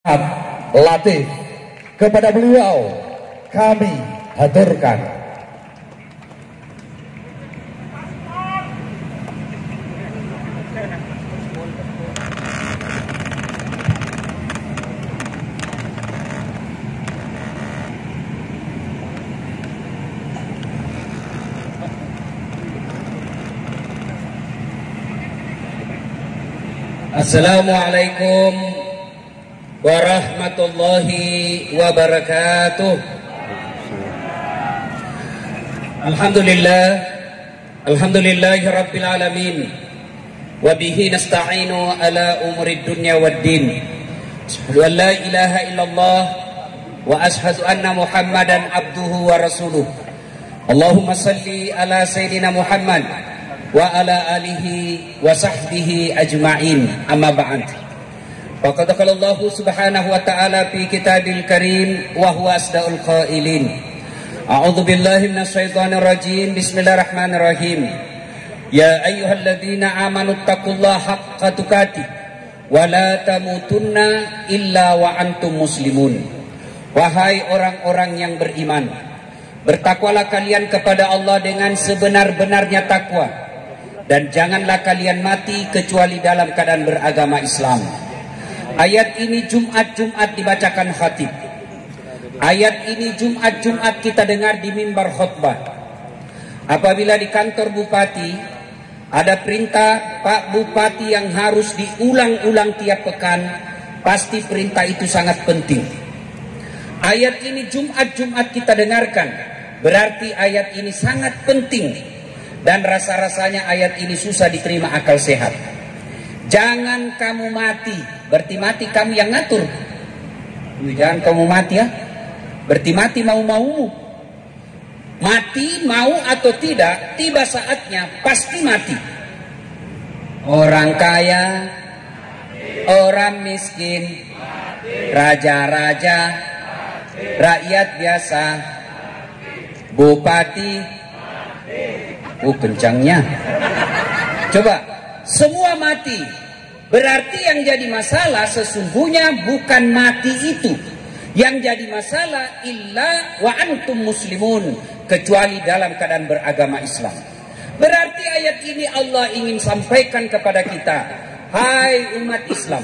Latif, kepada beliau kami haturkan. Assalamualaikum warahmatullahi wabarakatuh. Alhamdulillahi rabbil alamin. Wa bihi nasta'inu ala umurid dunya waddin. Asyhadu an la ilaha illallah wa ashhadu anna Muhammadan abduhu wa rasuluh. Allahumma salli ala sayyidina Muhammad wa ala alihi wa sahbihi ajma'in, amma ba'd. Faqad qala Allah subhanahu wa ta'ala fi kitabil karim wa huwa asdaqul qailin. A'udzu billahi minasy syaithanir rajim. Bismillahirrahmanirrahim. Ya ayyuhalladzina amanu taqullaha haqqa tuqatih wa la tamutunna illa wa antum muslimun. Wahai orang-orang yang beriman, bertakwalah kalian kepada Allah dengan sebenar-benarnya takwa, dan janganlah kalian mati kecuali dalam keadaan beragama Islam. Ayat ini Jumat dibacakan khatib. Ayat ini Jumat kita dengar di mimbar khutbah. Apabila di kantor bupati ada perintah Pak Bupati yang harus diulang-ulang tiap pekan, pasti perintah itu sangat penting. Ayat ini Jumat kita dengarkan, berarti ayat ini sangat penting. Dan rasa-rasanya ayat ini susah diterima akal sehat. Jangan kamu mati, berarti mati kamu yang ngatur. Jangan kamu mati ya, berarti mati mau-maumu. Mati mau atau tidak, tiba saatnya pasti mati. Orang kaya, orang miskin, raja-raja, rakyat biasa, bupati, kencangnya. Coba, semua mati. Berarti yang jadi masalah sesungguhnya bukan mati itu. Yang jadi masalah illa wa antum muslimun, kecuali dalam keadaan beragama Islam. Berarti ayat ini Allah ingin sampaikan kepada kita, hai umat Islam,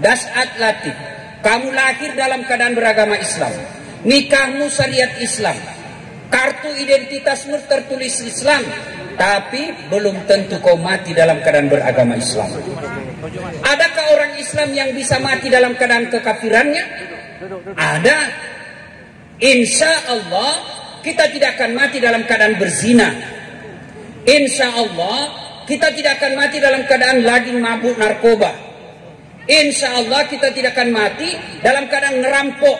das'at latif, kamu lahir dalam keadaan beragama Islam, nikahmu syariat Islam, kartu identitasmu tertulis Islam, tapi belum tentu kau mati dalam keadaan beragama Islam. Adakah orang Islam yang bisa mati dalam keadaan kekafirannya? Ada. Insya Allah kita tidak akan mati dalam keadaan berzina. Insya Allah kita tidak akan mati dalam keadaan lagi mabuk narkoba. Insya Allah kita tidak akan mati dalam keadaan ngerampok.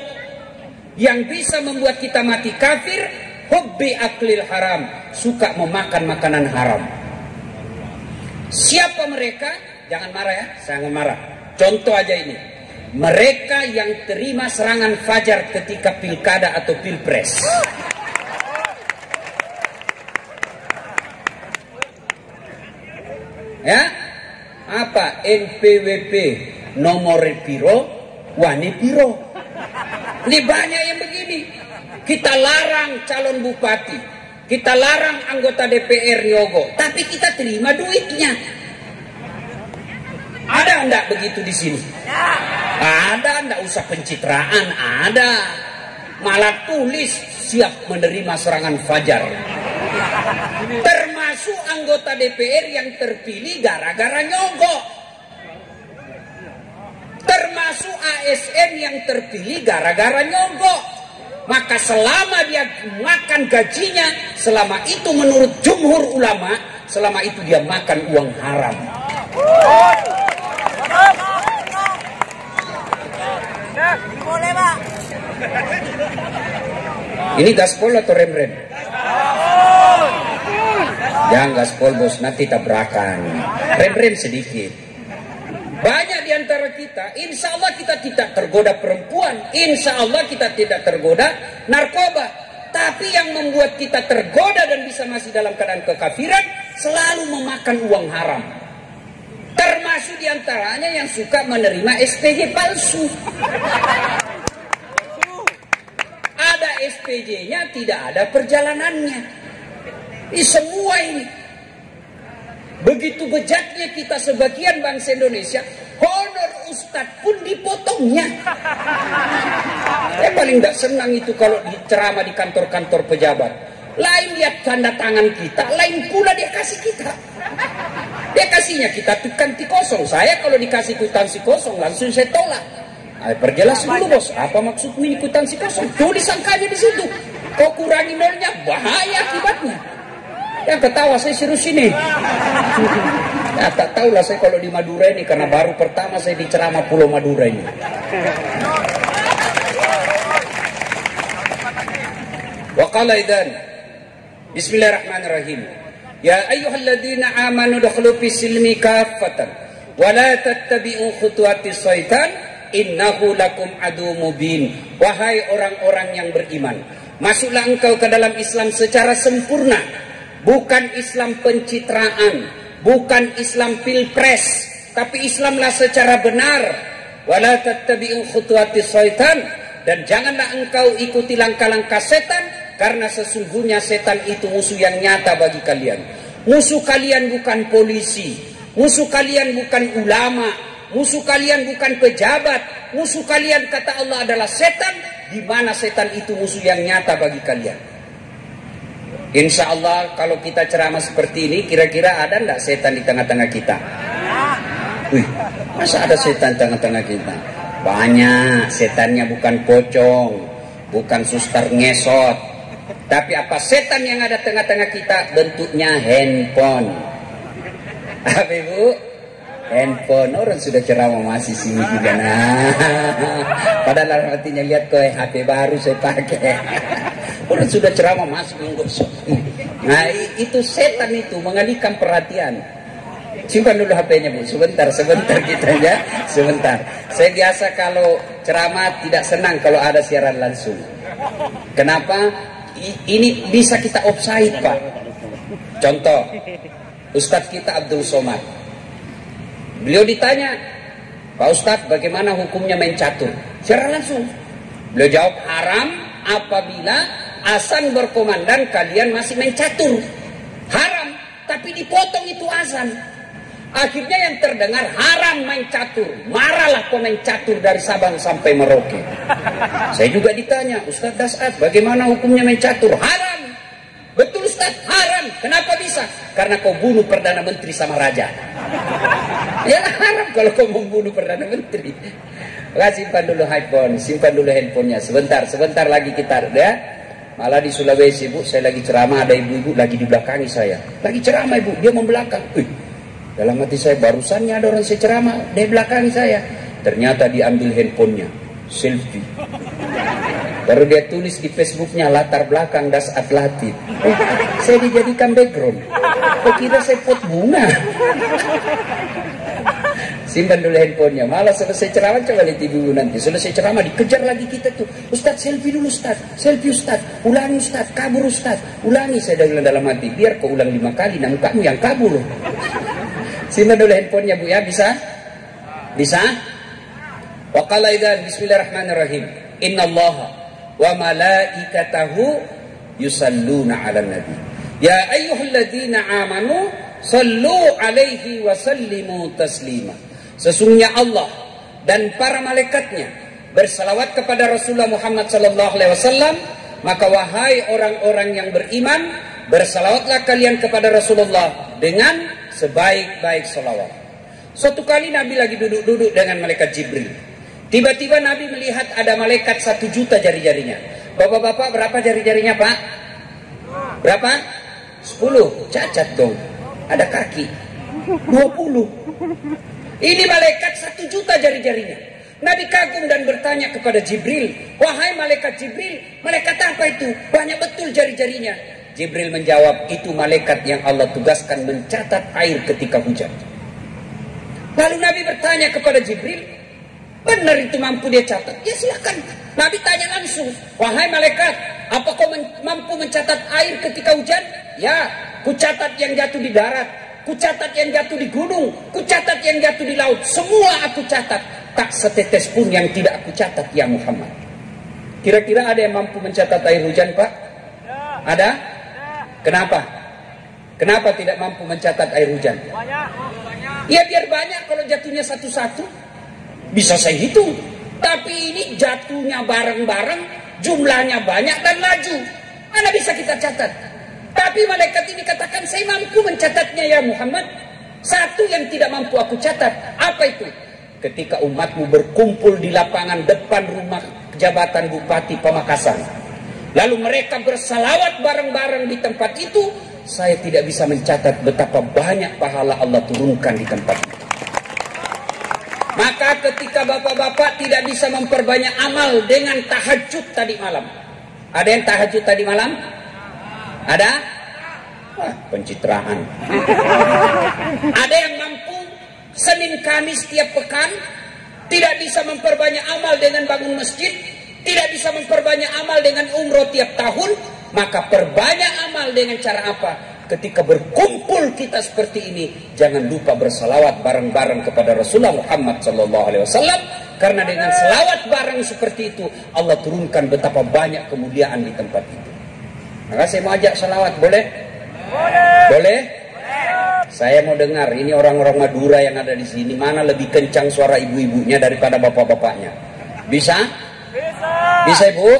Yang bisa membuat kita mati kafir, hubbi aklil haram, suka memakan makanan haram. Siapa mereka? Jangan marah ya, jangan marah. Contoh aja ini, mereka yang terima serangan fajar ketika pilkada atau pilpres. Ya, apa NPWP nomor piro, wani piro. Ini banyak yang begini. Kita larang calon bupati, kita larang anggota DPR nyogo, tapi kita terima duitnya. Ada enggak begitu di sini? Ada, enggak usah pencitraan, ada. Malah tulis siap menerima serangan fajar. Termasuk anggota DPR yang terpilih gara-gara nyogok. Termasuk ASN yang terpilih gara-gara nyogok. Maka selama dia makan gajinya, selama itu menurut jumhur ulama, selama itu dia makan uang haram. Boleh, Pak. Ini gaspol atau rem-rem? Jangan gaspol bos, nanti tabrakan. Rem-rem sedikit. Banyak di antara kita, insya Allah kita tidak tergoda perempuan, insya Allah kita tidak tergoda narkoba. Tapi yang membuat kita tergoda dan bisa masih dalam keadaan kekafiran, selalu memakan uang haram. Termasuk diantaranya yang suka menerima SPG palsu. PJ-nya, tidak ada perjalanannya. Ini semua ini. Begitu bejatnya kita sebagian bangsa Indonesia, honor ustadz pun dipotongnya. Saya paling tidak senang itu kalau ceramah di kantor-kantor pejabat. Lain lihat tanda tangan kita, lain pula dia kasih kita. Dia kasihnya kita kwitansi kosong. Saya kalau dikasih kwitansi kosong langsung saya tolak. Perjelas dulu bos, apa maksudmu ini kwitansi kosong? Tulis angkanya di situ. Kau kurangi nolnya, bahaya akibatnya. Yang ketawa saya serius ini. Ya tak tahulah saya kalau di Madura ini, karena baru pertama saya diceramah Pulau Madura ini. Wa qala idzan Bismillahirrahmanirrahim. Ya ayyuhalladzina amanu dukhulu fis silmi kaffatan wa la tattabi'u khutuwatis syaitan innahu lakum adu mubin. Wahai orang-orang yang beriman, masuklah engkau ke dalam Islam secara sempurna, bukan Islam pencitraan, bukan Islam pilpres, tapi Islamlah secara benar. Wala tattabi'u khutuwatis syaitan, dan janganlah engkau ikuti langkah-langkah setan, karena sesungguhnya setan itu musuh yang nyata bagi kalian. Musuh kalian bukan polisi, musuh kalian bukan ulama, musuh kalian bukan pejabat, musuh kalian kata Allah adalah setan, di mana setan itu musuh yang nyata bagi kalian. Insya Allah kalau kita ceramah seperti ini, kira-kira ada enggak setan di tengah-tengah kita? Wih, masa ada setan di tengah-tengah kita? Banyak. Setannya bukan pocong, bukan suster ngesot, tapi apa setan yang ada tengah-tengah kita? Bentuknya handphone. Apa ibu? Handphone. Orang sudah ceramah masih sini juga. Nah, padahal artinya lihat kok HP baru saya pakai. Orang sudah ceramah masih menggosok. Nah itu setan itu mengalihkan perhatian. Simpan dulu HP-nya bu, sebentar kita ya, sebentar. Saya biasa kalau ceramah tidak senang kalau ada siaran langsung. Kenapa? Ini bisa kita offside pak. Contoh, Ustadz kita Abdul Somad. Beliau ditanya, Pak Ustadz bagaimana hukumnya main catur? Secara langsung. Beliau jawab haram apabila azan berkomandan kalian masih main catur. Haram, tapi dipotong itu azan. Akhirnya yang terdengar haram main catur. Marahlah pemain catur dari Sabang sampai Merauke. Saya juga ditanya, Ustadz Das'ad bagaimana hukumnya main catur? Haram. Betul Ustadz, haram. Kenapa bisa? Karena kau bunuh Perdana Menteri sama Raja. Ya haram kalau kau membunuh Perdana Menteri. Simpan dulu handphonenya. Sebentar lagi kita ya. Malah di Sulawesi bu, saya lagi ceramah, ada ibu-ibu lagi di belakangi saya. Lagi ceramah ibu, dia membelakang. Dalam hati saya, barusannya ada orang saya ceramah, dia belakangi saya. Ternyata diambil handphonenya, selfie. Baru dia tulis di Facebooknya, latar belakang Das'ad Latif. Saya dijadikan background. Kok kira saya pot bunga? Simpan dulu handphonenya. Malah selesai ceramah, coba lihat ibu nanti. Selesai ceramah dikejar lagi kita tuh. Ustadz selfie dulu Ustadz. Selfie Ustadz. Ulangi Ustadz. Kabur Ustadz. Ulangi. Saya dah bilang dalam hati. Biar kau ulang 5 kali. Namun kamu yang kabur. Simpan dulu handphonenya bu ya. Bisa? Bisa? Wa qala idzan bismillahirrahmanirrahim. Innallaha wa malaikatahu yusalluna 'alan nabi. Ya ayyuhalladzina amanu sallu 'alaihi wa sallimu taslima. Sesungguhnya Allah dan para malaikatnya bersalawat kepada Rasulullah Muhammad sallallahu alaihi wasallam, maka wahai orang-orang yang beriman, bersalawatlah kalian kepada Rasulullah dengan sebaik-baik salawat. Suatu kali Nabi lagi duduk-duduk dengan malaikat Jibril. Tiba-tiba Nabi melihat ada malaikat 1 juta jari-jarinya. Bapak-bapak berapa jari-jarinya pak? Berapa? 10. Cacat dong. Ada kaki 20. Ini malaikat 1 juta jari-jarinya. Nabi kagum dan bertanya kepada Jibril, wahai malaikat Jibril, malaikat apa itu? Banyak betul jari-jarinya. Jibril menjawab, itu malaikat yang Allah tugaskan mencatat air ketika hujan. Lalu Nabi bertanya kepada Jibril, benar itu mampu dia catat? Ya silakan. Nabi tanya langsung, wahai malaikat, apa kau mampu mencatat air ketika hujan? Ya, ku catat yang jatuh di darat, ku catat yang jatuh di gunung, ku catat yang jatuh di laut. Semua aku catat. Tak setetes pun yang tidak aku catat ya Muhammad. Kira-kira ada yang mampu mencatat air hujan, Pak? Ada? Kenapa? Kenapa tidak mampu mencatat air hujan? Ya biar banyak, kalau jatuhnya satu-satu bisa saya hitung. Tapi ini jatuhnya bareng-bareng, jumlahnya banyak dan laju. Mana bisa kita catat? Tapi malaikat ini katakan, saya mampu mencatatnya ya Muhammad. Satu yang tidak mampu aku catat, apa itu? Ketika umatmu berkumpul di lapangan depan rumah jabatan Bupati Pamekasan, lalu mereka bersalawat bareng-bareng di tempat itu, saya tidak bisa mencatat betapa banyak pahala Allah turunkan di tempat itu. Maka ketika bapak-bapak tidak bisa memperbanyak amal dengan tahajud tadi malam. Ada yang tahajud tadi malam? Ada? Wah, pencitraan. Ada yang mampu Senin Kamis tiap pekan, tidak bisa memperbanyak amal dengan bangun masjid, tidak bisa memperbanyak amal dengan umroh tiap tahun, maka perbanyak amal dengan cara apa? Ketika berkumpul kita seperti ini, jangan lupa bersalawat bareng-bareng kepada Rasulullah Muhammad SAW, karena dengan salawat bareng seperti itu Allah turunkan betapa banyak kemuliaan di tempat itu. Maka saya mau ajak salawat, boleh? Boleh? Saya mau dengar ini orang-orang Madura yang ada di sini, mana lebih kencang suara ibu-ibunya daripada bapak-bapaknya? Bisa? Bisa Ibu?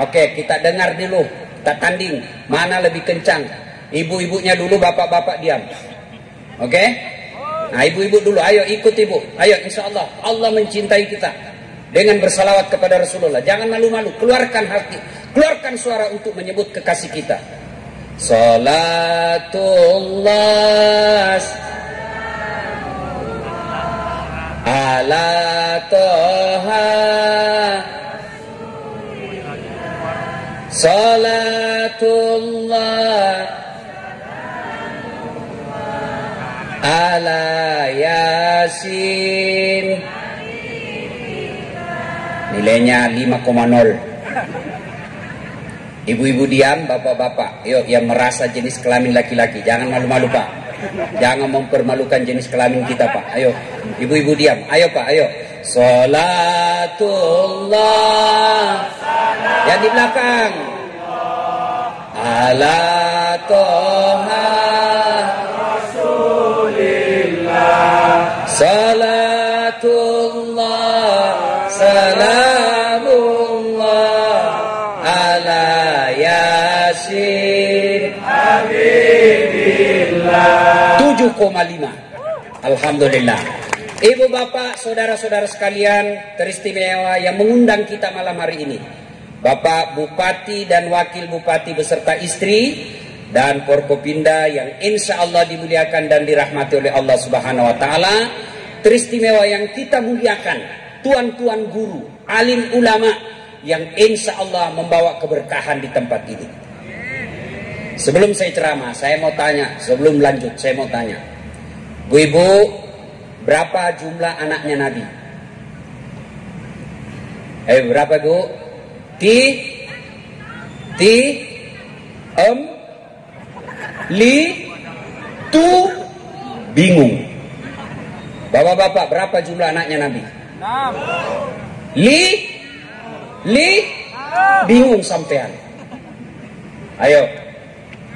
Oke, kita dengar dulu, kita tanding mana lebih kencang. Ibu-ibunya dulu, bapak-bapak diam. Oke? Nah, ibu-ibu dulu, ayo ikut Ibu. Ayo, insya Allah Allah mencintai kita dengan bersalawat kepada Rasulullah. Jangan malu-malu, keluarkan hati, keluarkan suara untuk menyebut kekasih kita. Salatullah ala toha, salatullah ala Yasin. Nilainya 5,0. Ibu-ibu diam, bapak-bapak, yuk yang merasa jenis kelamin laki-laki, jangan malu-malu Pak, jangan mempermalukan jenis kelamin kita Pak. Ayo, ibu-ibu diam, ayo Pak, ayo. Salatullah, yang di belakang, ala toha Rasulillah, salatullah, salamullah ala Yasin Habibillah. 7,5. Alhamdulillah. Ibu bapak, saudara-saudara sekalian teristimewa yang mengundang kita malam hari ini, Bapak Bupati dan Wakil Bupati beserta istri dan Forkopimda yang insya Allah dimuliakan dan dirahmati oleh Allah Subhanahu Wa Taala. Teristimewa yang kita muliakan, tuan-tuan guru, alim ulama yang insya Allah membawa keberkahan di tempat ini. Sebelum saya ceramah, saya mau tanya, sebelum lanjut saya mau tanya, Bu Ibu, berapa jumlah anaknya Nabi? Berapa Bu? Bingung. Bapak-bapak, berapa jumlah anaknya Nabi? 6. Bingung sampean. Ayo,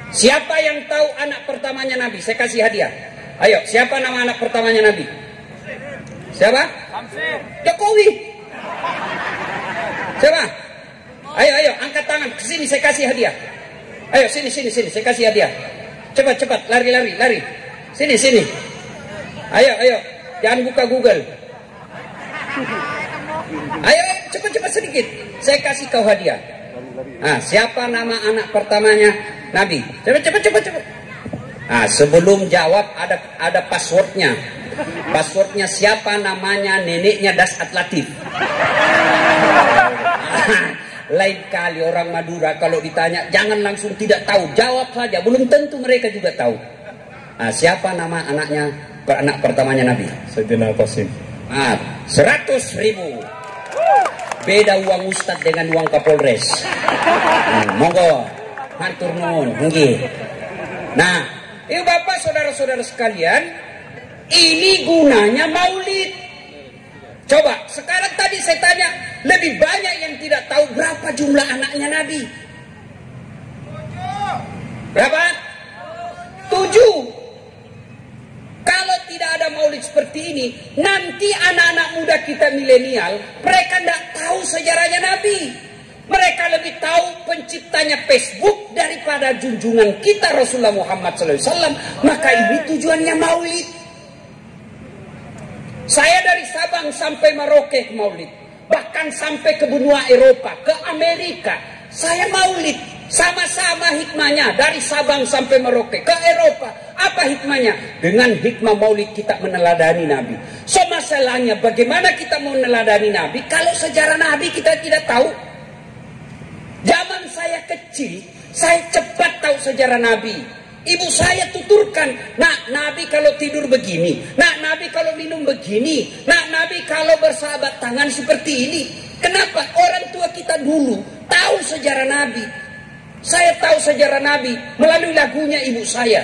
siapa yang tahu anak pertamanya Nabi? Saya kasih hadiah. Ayo, siapa nama anak pertamanya Nabi? Siapa? Jokowi. Siapa? Ayo, angkat tangan. Kesini saya kasih hadiah. Ayo, sini, saya kasih hadiah. Cepat, lari. Sini. Ayo, jangan buka Google. Ayo, cepat sedikit. Saya kasih kau hadiah. Nah, siapa nama anak pertamanya Nabi? Cepat. Nah, sebelum jawab ada passwordnya. Passwordnya siapa namanya neneknya Dasat Latif. Lain kali orang Madura kalau ditanya jangan langsung tidak tahu, jawab saja. Belum tentu mereka juga tahu. Nah, siapa nama anak pertamanya Nabi? Sayyidina Qasim. 100.000. Beda uang Ustadz dengan uang Kapolres. Monggo, matur nuwun, nggih. Nah, Bapak saudara-saudara sekalian, ini gunanya maulid. Coba, sekarang tadi saya tanya, lebih banyak yang tidak tahu berapa jumlah anaknya Nabi. Berapa? 7. Kalau tidak ada maulid seperti ini, nanti anak-anak muda kita milenial, mereka tidak tahu sejarahnya Nabi. Mereka lebih tahu penciptanya Facebook daripada junjungan kita Rasulullah Muhammad SAW. Maka ini tujuannya maulid. Saya dari Sabang sampai Merauke maulid. Bahkan sampai ke benua Eropa, ke Amerika. Saya maulid. Sama-sama hikmahnya dari Sabang sampai Merauke ke Eropa. Apa hikmahnya? Dengan hikmah maulid kita meneladani Nabi. So masalahnya bagaimana kita mau meneladani Nabi kalau sejarah Nabi kita tidak tahu? Zaman saya kecil, saya cepat tahu sejarah Nabi. Ibu saya tuturkan, nak Nabi kalau tidur begini, nak Nabi kalau minum begini, nak Nabi kalau bersahabat tangan seperti ini. Kenapa? Orang tua kita dulu tahu sejarah Nabi. Saya tahu sejarah Nabi melalui lagunya ibu saya.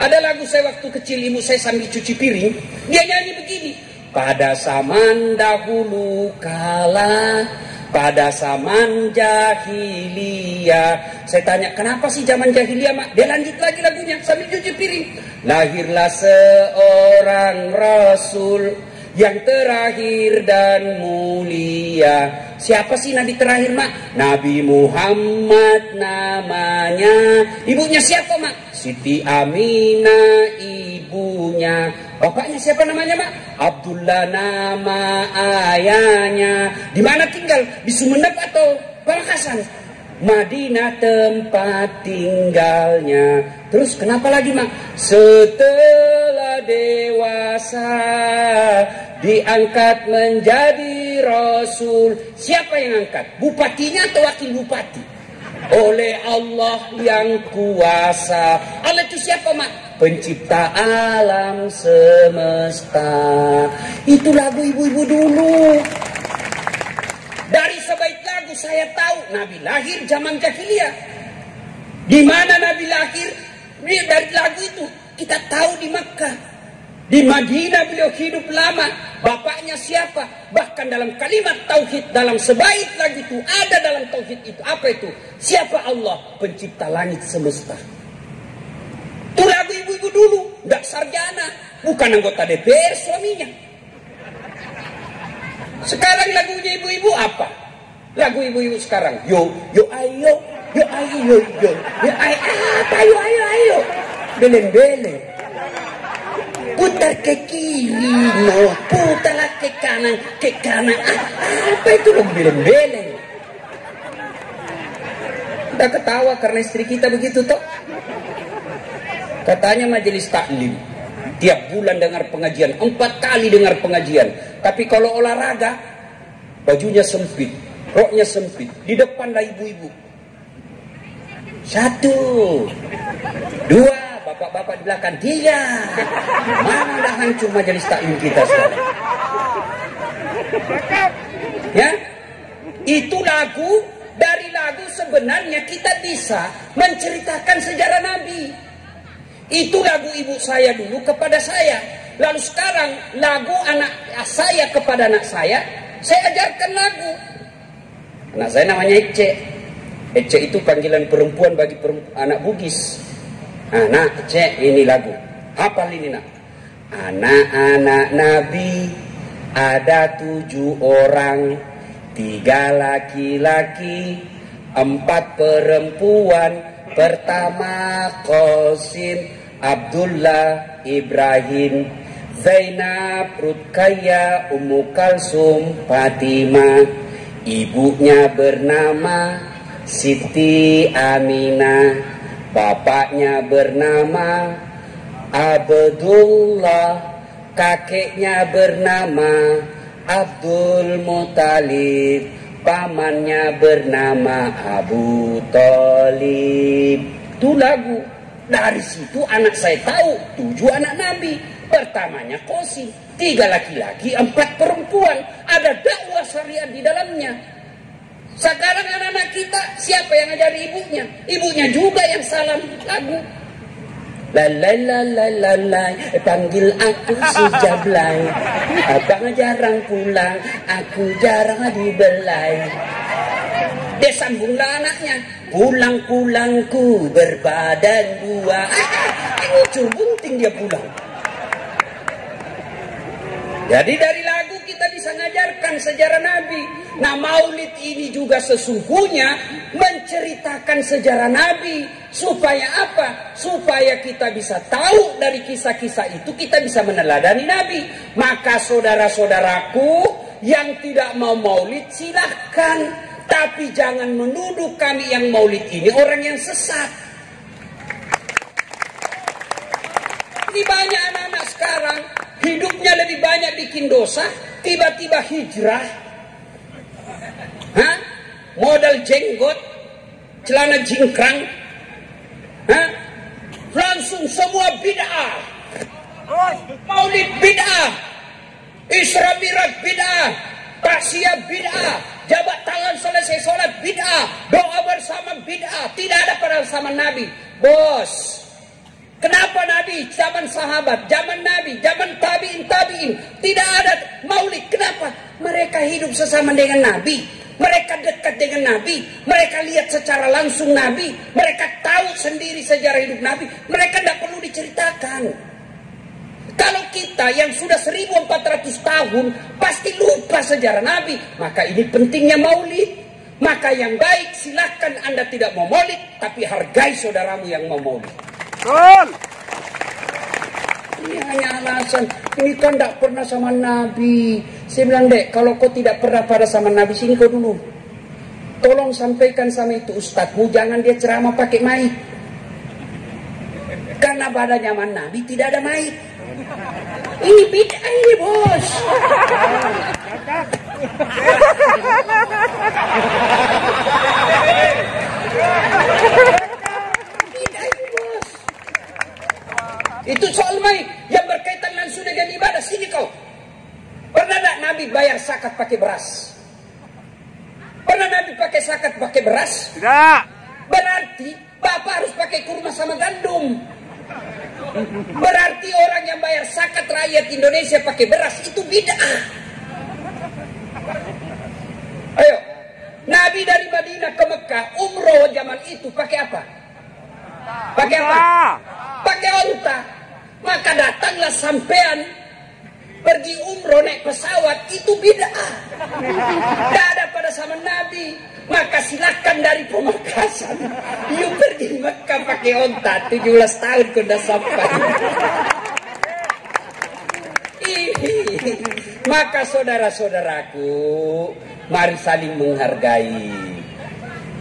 Ada lagu saya waktu kecil, ibu saya sambil cuci piring, dia nyanyi begini. Pada zaman dahulu kala, pada zaman jahiliyah. Saya tanya, kenapa sih zaman jahiliyah, Mak? Dia lanjut lagi lagunya sambil cuci piring. Lahirlah seorang Rasul yang terakhir dan mulia. Siapa sih Nabi terakhir, Mak? Nabi Muhammad namanya. Ibunya siapa, Mak? Siti Aminah ibunya. Bapaknya siapa namanya, Mak? Abdullah nama ayahnya. Di mana tinggal? Di Sumeneb atau Pamekasan? Madinah tempat tinggalnya. Terus kenapa lagi, Mak? Setelah dewasa diangkat menjadi Rasul. Siapa yang angkat? Bupatinya atau wakil bupati? Oleh Allah yang kuasa. Allah itu siapa, Mak? Pencipta alam semesta. Itu lagu ibu-ibu dulu. Dari sebaik lagu saya tahu Nabi lahir zaman jahiliyah. Di mana Nabi lahir? Dari lagu itu kita tahu di Makkah. Di Madinah beliau hidup lama. Bapaknya siapa? Bahkan dalam kalimat tauhid, dalam sebaik lagu itu ada dalam tauhid itu. Apa itu? Siapa Allah? Pencipta langit semesta. Itu lagu ibu-ibu dulu. Nggak sarjana. Bukan anggota DPR suaminya. Sekarang lagunya ibu-ibu apa? Lagu ibu-ibu sekarang. Yo, yo ayo. Yo ayo, yo, yo. Yo ayo, apa? Yo ayo, ayo. Belen-belen. Putar ke kiri, no. Putarlah ke kanan, ke kanan. Apa itu lo belen-belen? Kita ketawa karena istri kita begitu toh. Katanya majelis taklim. Tiap bulan dengar pengajian, 4 kali dengar pengajian. Tapi kalau olahraga, bajunya sempit, roknya sempit. Di depan lah ibu-ibu. 1, 2, bapak-bapak di belakang. 3. Mana dah hancur majelis taklim kita sekarang. Ya, itu lagu. Dari lagu sebenarnya kita bisa menceritakan sejarah Nabi. Itu lagu ibu saya dulu kepada saya. Lalu sekarang lagu anak saya kepada anak saya ajarkan lagu. Anak saya namanya Ece. Ece itu panggilan perempuan bagi anak Bugis. Nak Ece, ini lagu. Hafal ini, nak. Anak-anak Nabi ada 7 orang, 3 laki-laki, 4 perempuan. Pertama Qasim, Abdullah, Ibrahim, Zainab, Ruqayyah, Ummu Kalsum, Fatimah. Ibunya bernama Siti Aminah, bapaknya bernama Abdullah, kakeknya bernama Abdul Muthalib, pamannya bernama Abu Thalib. Itu lagu. Dari situ anak saya tahu 7 anak Nabi. Pertamanya Qasim, 3 laki-laki, 4 perempuan. Ada dakwah syariat di dalamnya. Sekarang anak-anak kita siapa yang ngajari ibunya? Ibunya juga yang salam lagu. Lalai, panggil aku si Jablay. Abang jarang pulang, aku jarang dibelai. Dia sambunglah anaknya, pulang-pulangku berbadan dua. Lucu bunting dia pulang. Jadi dari lagu kita bisa mengajarkan sejarah Nabi. Nah, maulid ini juga sesungguhnya menceritakan sejarah Nabi. Supaya apa? Supaya kita bisa tahu dari kisah-kisah itu, kita bisa meneladani Nabi. Maka saudara-saudaraku yang tidak mau maulid silahkan. Tapi jangan menuduh kami yang maulid ini orang yang sesat. Ini banyak anak-anak sekarang hidupnya lebih banyak bikin dosa, tiba-tiba hijrah. Hah? Modal jenggot, celana jingkrang. Hah? Langsung semua bid'ah. Maulid bid'ah. Isra Mi'raj bid'ah. Taksiyah bid'ah. Jabat tangan selesai sholat bid'ah. Doa bersama bid'ah. Tidak ada pada zaman Nabi. Bos, kenapa Nabi, zaman sahabat, zaman Nabi, zaman tabi'in tidak ada maulid? Kenapa? Mereka hidup sesama dengan Nabi, mereka dekat dengan Nabi, mereka lihat secara langsung Nabi, mereka tahu sendiri sejarah hidup Nabi, mereka tidak perlu diceritakan. Kalau kita yang sudah 1400 tahun pasti lupa sejarah Nabi, maka ini pentingnya maulid. Maka yang baik silahkan Anda tidak mau maulid, tapi hargai saudaramu yang mau maulid. Betul. Ini hanya alasan, ini kan tidak pernah sama Nabi. Saya bilang, dek, kalau kau tidak pernah pada sama Nabi, sini kau dulu. Tolong sampaikan sama itu ustadzmu, jangan dia ceramah pakai mic. Karena pada zaman Nabi tidak ada mic. Ini bid'ah ini, bos. Itu soal mic yang berkaitan langsung dengan ibadah. Sini kau. Pernah tak Nabi bayar zakat pakai beras? Pernah Nabi pakai zakat pakai beras? Tidak. Berarti Bapak harus pakai kurma sama gandum. Berarti orang yang bayar zakat rakyat Indonesia pakai beras itu bid'ah. Ayo, Nabi dari Madinah ke Mekah umroh zaman itu pakai apa? Pakai apa? Pakai onta. Maka datanglah sampean pergi umroh naik pesawat, itu bid'ah. Tidak ada pada zaman Nabi. Maka silakan dari Pemekasan you pergi Mekah pakai onta, 17 tahun sudah sampai. Maka saudara-saudaraku, mari saling menghargai.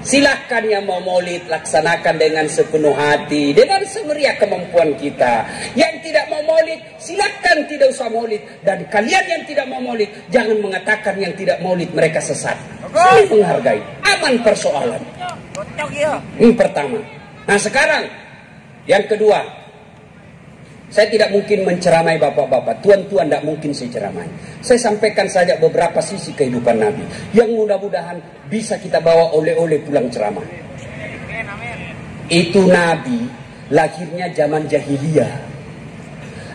Silahkan yang mau maulid laksanakan dengan sepenuh hati, dengan semeriah kemampuan kita. Yang tidak mau maulid, silahkan tidak usah maulid. Dan kalian yang tidak mau maulid, jangan mengatakan yang tidak maulid mereka sesat. Saling menghargai, aman persoalan. Ini pertama. Nah sekarang, yang kedua, saya tidak mungkin menceramai bapak-bapak, tuan-tuan tidak mungkin saya ceramai. Saya sampaikan saja beberapa sisi kehidupan Nabi yang mudah-mudahan bisa kita bawa oleh-oleh pulang ceramah. Itu Nabi lahirnya zaman jahiliyah.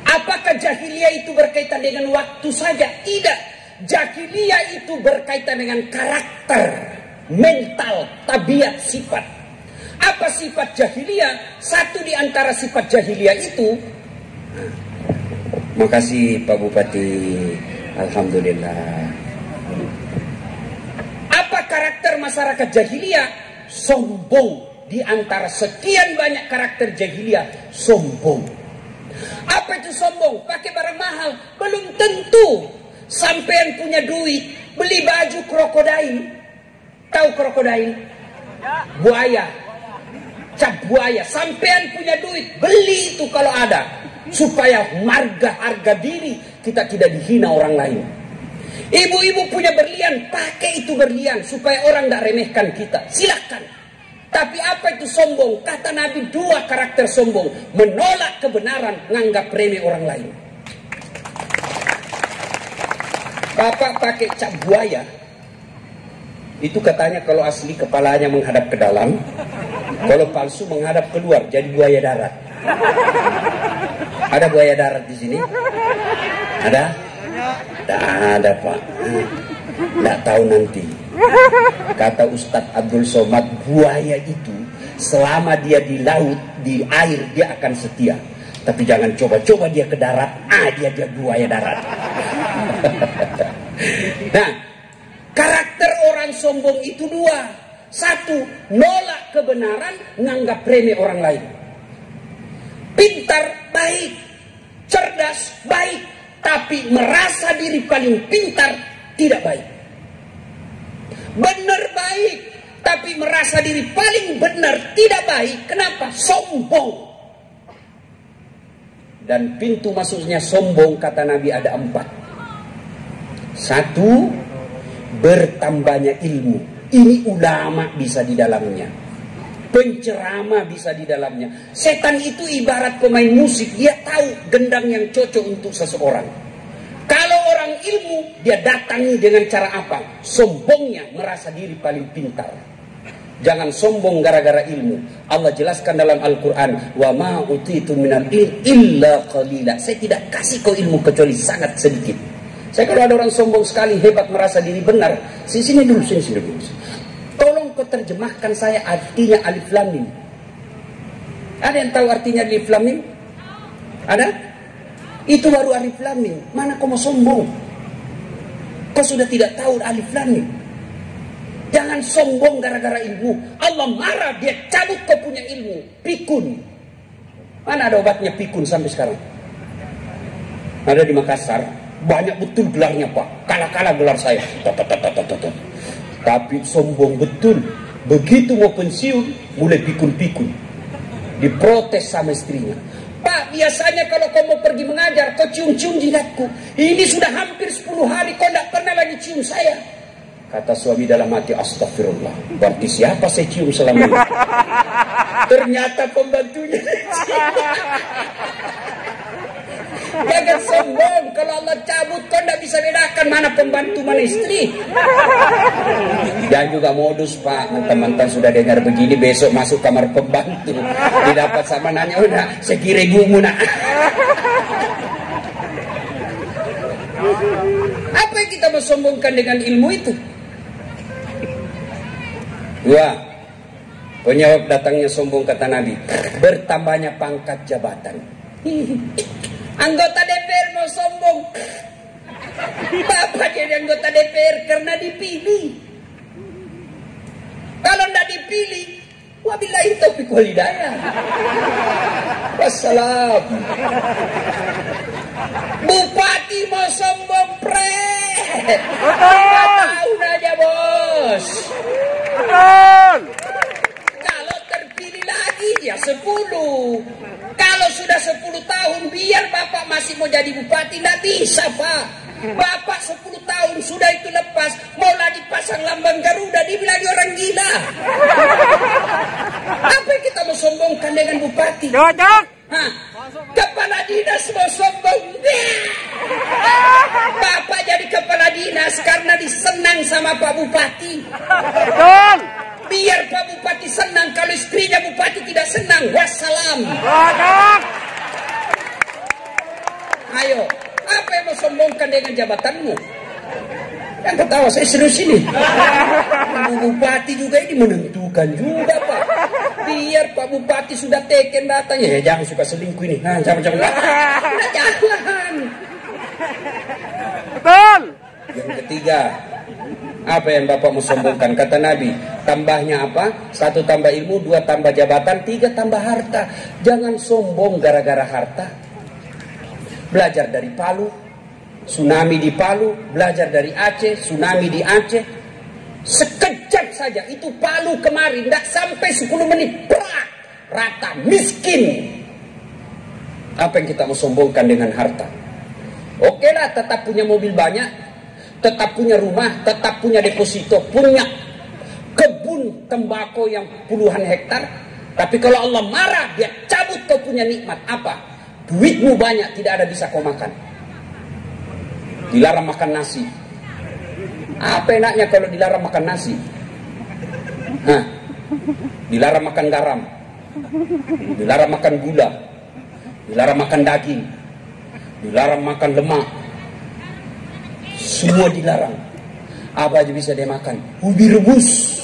Apakah jahiliyah itu berkaitan dengan waktu saja? Tidak. Jahiliyah itu berkaitan dengan karakter, mental, tabiat, sifat. Apa sifat jahiliyah? Satu di antara sifat jahiliyah itu, makasih Pak Bupati, alhamdulillah. Apa karakter masyarakat jahiliyah? Sombong. Di antara sekian banyak karakter jahiliyah, sombong. Apa itu sombong? Pakai barang mahal. Belum tentu sampean punya duit beli baju krokodil. Tahu krokodil? Buaya. Cap buaya. Sampean punya duit, beli itu kalau ada. Supaya harga diri kita tidak dihina orang lain. Ibu-ibu punya berlian, pakai itu berlian supaya orang tidak remehkan kita. Silakan. Tapi apa itu sombong? Kata Nabi, dua karakter sombong: menolak kebenaran, nganggap remeh orang lain. Bapak pakai cap buaya, itu katanya kalau asli kepalanya menghadap ke dalam, kalau palsu menghadap keluar, jadi buaya darat. Ada buaya darat di sini? Ada? Tidak ada Pak. Tidak tahu nanti. Kata Ustadz Abdul Somad, buaya itu selama dia di laut, di air, dia akan setia. Tapi jangan coba-coba dia ke darat, dia buaya darat. Nah, karakter orang sombong itu dua. Satu, nolak kebenaran, nganggap remeh orang lain. Pintar, baik. Cerdas, baik. Tapi merasa diri paling pintar, tidak baik. Benar, baik. Tapi merasa diri paling benar, tidak baik. Kenapa? Sombong. Dan pintu masuknya sombong, kata Nabi, ada 4. 1, bertambahnya ilmu. Ini ulama bisa di dalamnya. Penceramah bisa di dalamnya. Setan itu ibarat pemain musik. Dia tahu gendang yang cocok untuk seseorang. Kalau orang ilmu, dia datangi dengan cara apa? Sombongnya, merasa diri paling pintar. Jangan sombong gara-gara ilmu. Allah jelaskan dalam Al-Quran, wa ma utitu minal ilmi illa qalila. Saya tidak kasih kau ilmu kecuali sangat sedikit. Saya kalau ada orang sombong sekali, hebat, merasa diri benar, sini dulu. Tolong kau terjemahkan saya artinya alif lam mim. Ada yang tahu artinya alif lam mim? Ada? Itu baru alif lam mim. Mana kau mau sombong? Kau sudah tidak tahu alif lam mim. Jangan sombong gara-gara ilmu. Allah marah, dia cabut kau punya ilmu. Pikun. Mana ada obatnya pikun sampai sekarang? Ada di Makassar. Banyak betul gelarnya, Pak. Kalah-kalah gelar saya. Tapi sombong betul. Begitu mau pensiun, mulai pikun-pikun. Diprotes sama istrinya. Pak, biasanya kalau kau mau pergi mengajar, kau cium-cium jidatku. Ini sudah hampir 10 hari, kau tidak pernah lagi cium saya. Kata suami dalam hati, astagfirullah. Berarti siapa saya cium selama ini? Ternyata pembantunya. Jangan sombong. Kalau Allah cabut, kau tidak bisa bedakan mana pembantu, mana istri. Jangan juga modus, Pak. Mantan-mantan sudah dengar begini, besok masuk kamar pembantu. Didapat sama nanya, udah, saya kira ibumu nak. Apa yang kita mau sombongkan dengan ilmu itu? 2, penyebab datangnya sombong, kata Nabi, bertambahnya pangkat jabatan. Anggota DPR mau sombong. Bapak jadi anggota DPR karena dipilih. Kalau tidak dipilih, wabillahi taufiq wal hidayah. Wassalam. Bupati mau sombong, pret. 5 tahun aja, bos. Kalau terpilih lagi ya 10. Kalau sudah 10 tahun, biar bapak masih mau jadi bupati, tidak bisa, Pak. Bapak 10 tahun sudah itu lepas, mau lagi pasang lambang Garuda, dibilang orang gila. Apa yang kita mau sombongkan dengan bupati? Kepala dinas mau sombong. Bapak jadi kepala dinas karena disenang sama Pak Bupati. Biar Pak Bupati senang, kalau istrinya Bupati tidak senang, wassalam. Ayo, apa yang mau sombongkan dengan jabatanmu? Yang ketawa, saya serius ini. Bupati juga ini menentukan juga, Pak. Biar Pak Bupati sudah teken datanya, ya jangan suka selingkuh ini. Nah, jangan. Betul. Yang ketiga, apa yang Bapak mau sombongkan? Kata Nabi, tambahnya apa? 1 tambah ilmu, 2 tambah jabatan, 3 tambah harta. Jangan sombong gara-gara harta. Belajar dari Palu, tsunami di Palu, belajar dari Aceh, tsunami di Aceh. Sekejap saja, itu Palu kemarin, tidak sampai 10 menit, berat, rata, miskin. Apa yang kita mau sombongkan dengan harta? Oke lah, tetap punya mobil banyak, tetap punya rumah, tetap punya deposito, punya kebun tembakau yang puluhan hektar. Tapi kalau Allah marah, dia cabut kau punya nikmat. Apa? Duitmu banyak, tidak ada bisa kau makan. Dilarang makan nasi. Apa enaknya kalau dilarang makan nasi? Dilarang makan garam, dilarang makan gula, dilarang makan daging, dilarang makan lemak. Semua dilarang. Apa aja bisa dia makan? Ubi rebus.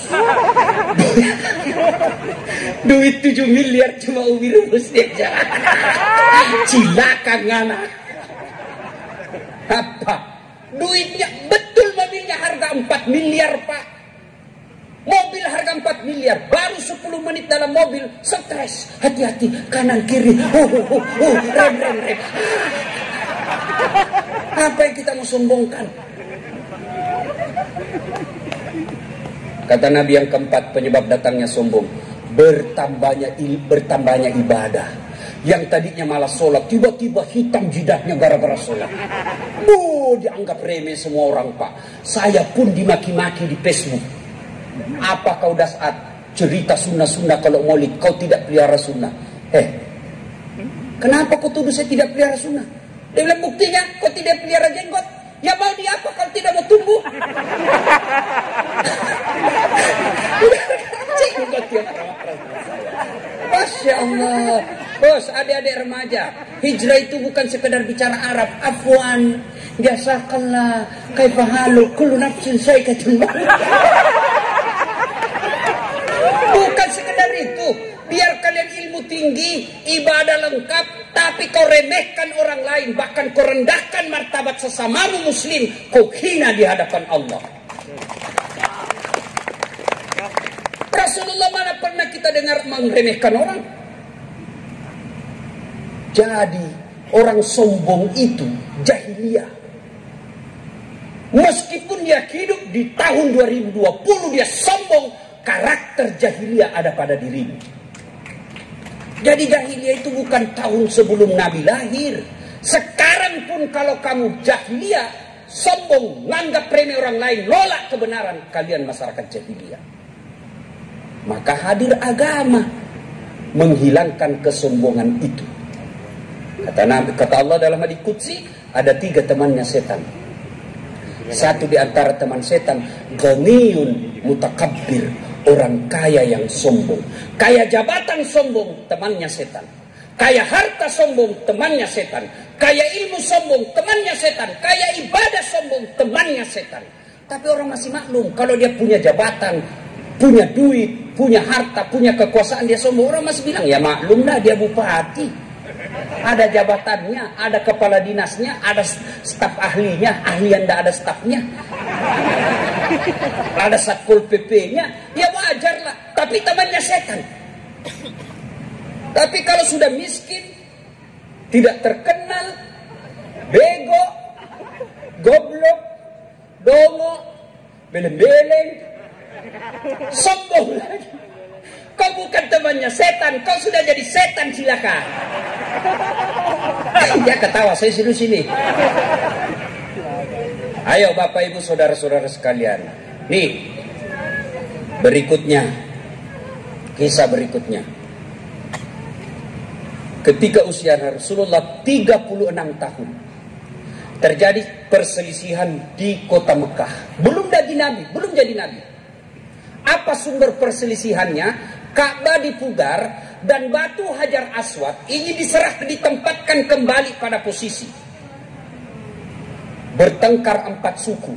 Duit 7 miliar cuma ubi rebus dia aja. Cilaka ngana. Apa? Duitnya betul, mobilnya harga 4 miliar Pak. Mobil harga 4 miliar. Baru 10 menit dalam mobil stres. Hati-hati kanan kiri. Rem. Apa yang kita mau sombongkan? Kata Nabi yang keempat penyebab datangnya sombong, bertambahnya ibadah. Yang tadinya malah sholat, tiba-tiba hitam jidahnya gara-gara sholat. Dianggap remeh semua orang Pak. Saya pun dimaki-maki di Facebook. Apa kau dasar cerita sunnah-sunnah kalau maulid, kau tidak pelihara sunnah. Kenapa kau tuduh saya tidak pelihara sunnah? Dia bilang buktinya kau tidak pelihara jenggot. Ya mau di apa kalau tidak mau tumbuh? Masya Allah. Bos, adik-adik remaja, hijrah itu bukan sekedar bicara Arab. Afwan, jazakallah, kaifahalu, kullu nafsin saikatun. Bukan sekedar itu. Biar kalian ilmu tinggi, ibadah lengkap, tapi kau remehkan orang lain, bahkan kau rendahkan martabat sesamamu muslim, kau hina di hadapan Allah. Rasulullah mana pernah kita dengar meremehkan orang? Jadi orang sombong itu jahiliyah. Meskipun dia hidup di tahun 2020, dia sombong, karakter jahiliyah ada pada dirinya. Jadi jahiliyah itu bukan tahun sebelum Nabi lahir. Sekarang pun kalau kamu jahiliyah, sombong, nganggap remeh orang lain, nolak kebenaran, kalian masyarakat jahiliyah. Maka hadir agama menghilangkan kesombongan itu. Kata Allah dalam hadits qudsi, ada 3 temannya setan. Satu di antara teman setan, ghaniyun mutakabbir, orang kaya yang sombong. Kaya jabatan sombong, temannya setan. Kaya harta sombong, temannya setan. Kaya ilmu sombong, temannya setan. Kaya ibadah sombong, temannya setan. Tapi orang masih maklum, kalau dia punya jabatan, punya duit, punya harta, punya kekuasaan, dia sombong. Orang masih bilang, ya maklumlah dia bupati. Ada jabatannya, ada kepala dinasnya, ada staf ahlinya, ahli yang tidak ada stafnya. Ada satpol PP-nya, ya wajar lah. Tapi temannya setan. Tapi kalau sudah miskin, tidak terkenal, bego, goblok, dongo, beleng-beleng, sombong lagi. Kau bukan temannya setan, kau sudah jadi setan, silakan. Dia ketawa, saya serius ini. Ayo Bapak Ibu saudara-saudara sekalian. Nih, berikutnya, kisah berikutnya. Ketika usia Rasulullah 36 tahun, terjadi perselisihan di kota Mekah. Belum jadi Nabi. Apa sumber perselisihannya? Ka'bah dipugar dan batu Hajar Aswad ini ditempatkan kembali pada posisi. Bertengkar 4 suku,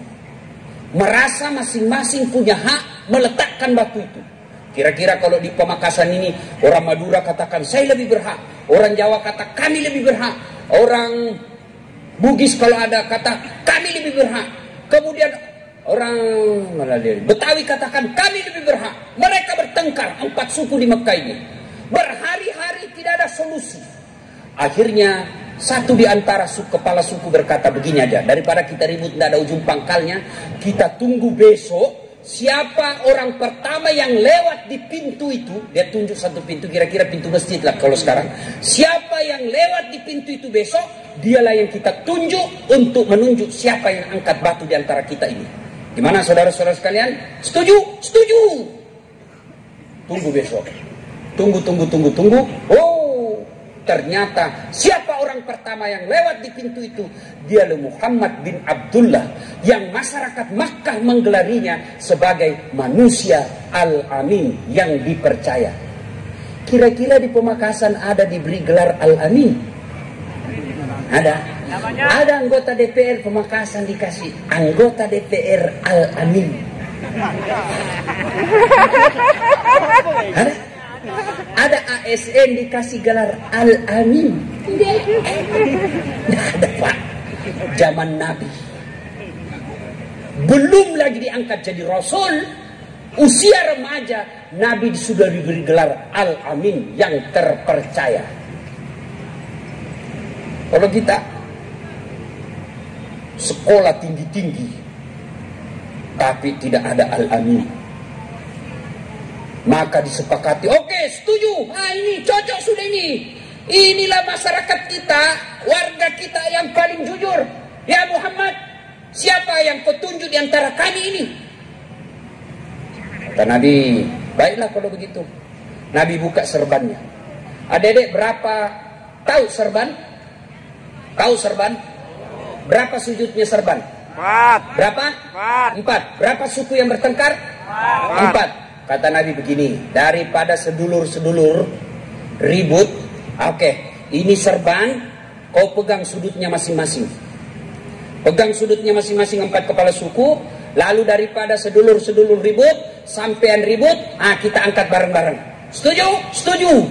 merasa masing-masing punya hak meletakkan batu itu. Kira-kira kalau di Pamekasan ini, orang Madura katakan saya lebih berhak, orang Jawa kata kami lebih berhak, orang Bugis kalau ada kata kami lebih berhak, kemudian orang Betawi katakan kami lebih berhak. Mereka bertengkar 4 suku di Mekah ini. Berhari-hari tidak ada solusi. Akhirnya satu di antara kepala suku berkata begini aja, daripada kita ribut tidak ada ujung pangkalnya, kita tunggu besok siapa orang pertama yang lewat di pintu itu. Dia tunjuk satu pintu, kira-kira pintu masjid lah kalau sekarang. Siapa yang lewat di pintu itu besok, dialah yang kita tunjuk untuk menunjuk siapa yang angkat batu di antara kita ini. Gimana saudara-saudara sekalian? Setuju? Setuju. Tunggu besok. Tunggu. Oh, ternyata siapa orang pertama yang lewat di pintu itu? Dialah Muhammad bin Abdullah, yang masyarakat Makkah menggelarinya sebagai manusia Al-Amin yang dipercaya. Kira-kira di Pamekasan ada diberi gelar Al-Amin? Ada? Ada anggota DPR Pemakasan dikasih anggota DPR Al-Amin. Ada ASN dikasih gelar Al-Amin. Tidak ada, Pak. Zaman Nabi. Belum lagi diangkat jadi Rasul, usia remaja, Nabi sudah diberi gelar Al-Amin, yang terpercaya. Kalau kita sekolah tinggi-tinggi tapi tidak ada Al-Amin, maka disepakati, oke, setuju, ini cocok sudah ini. Inilah masyarakat kita, warga kita yang paling jujur. Ya Muhammad, siapa yang petunjuk di antara kami ini? Kata Nabi, baiklah kalau begitu. Nabi buka serbannya. Adik-adik, berapa tahu serban? Tahu serban? Berapa sujudnya serban? 4. Berapa? 4. Berapa suku yang bertengkar? 4. Kata Nabi begini, daripada sedulur-sedulur ribut, oke, ini serban, kau pegang sudutnya masing-masing. Pegang sudutnya masing-masing 4 kepala suku, lalu daripada sedulur-sedulur ribut, sampean ribut, kita angkat bareng-bareng. Setuju? Setuju.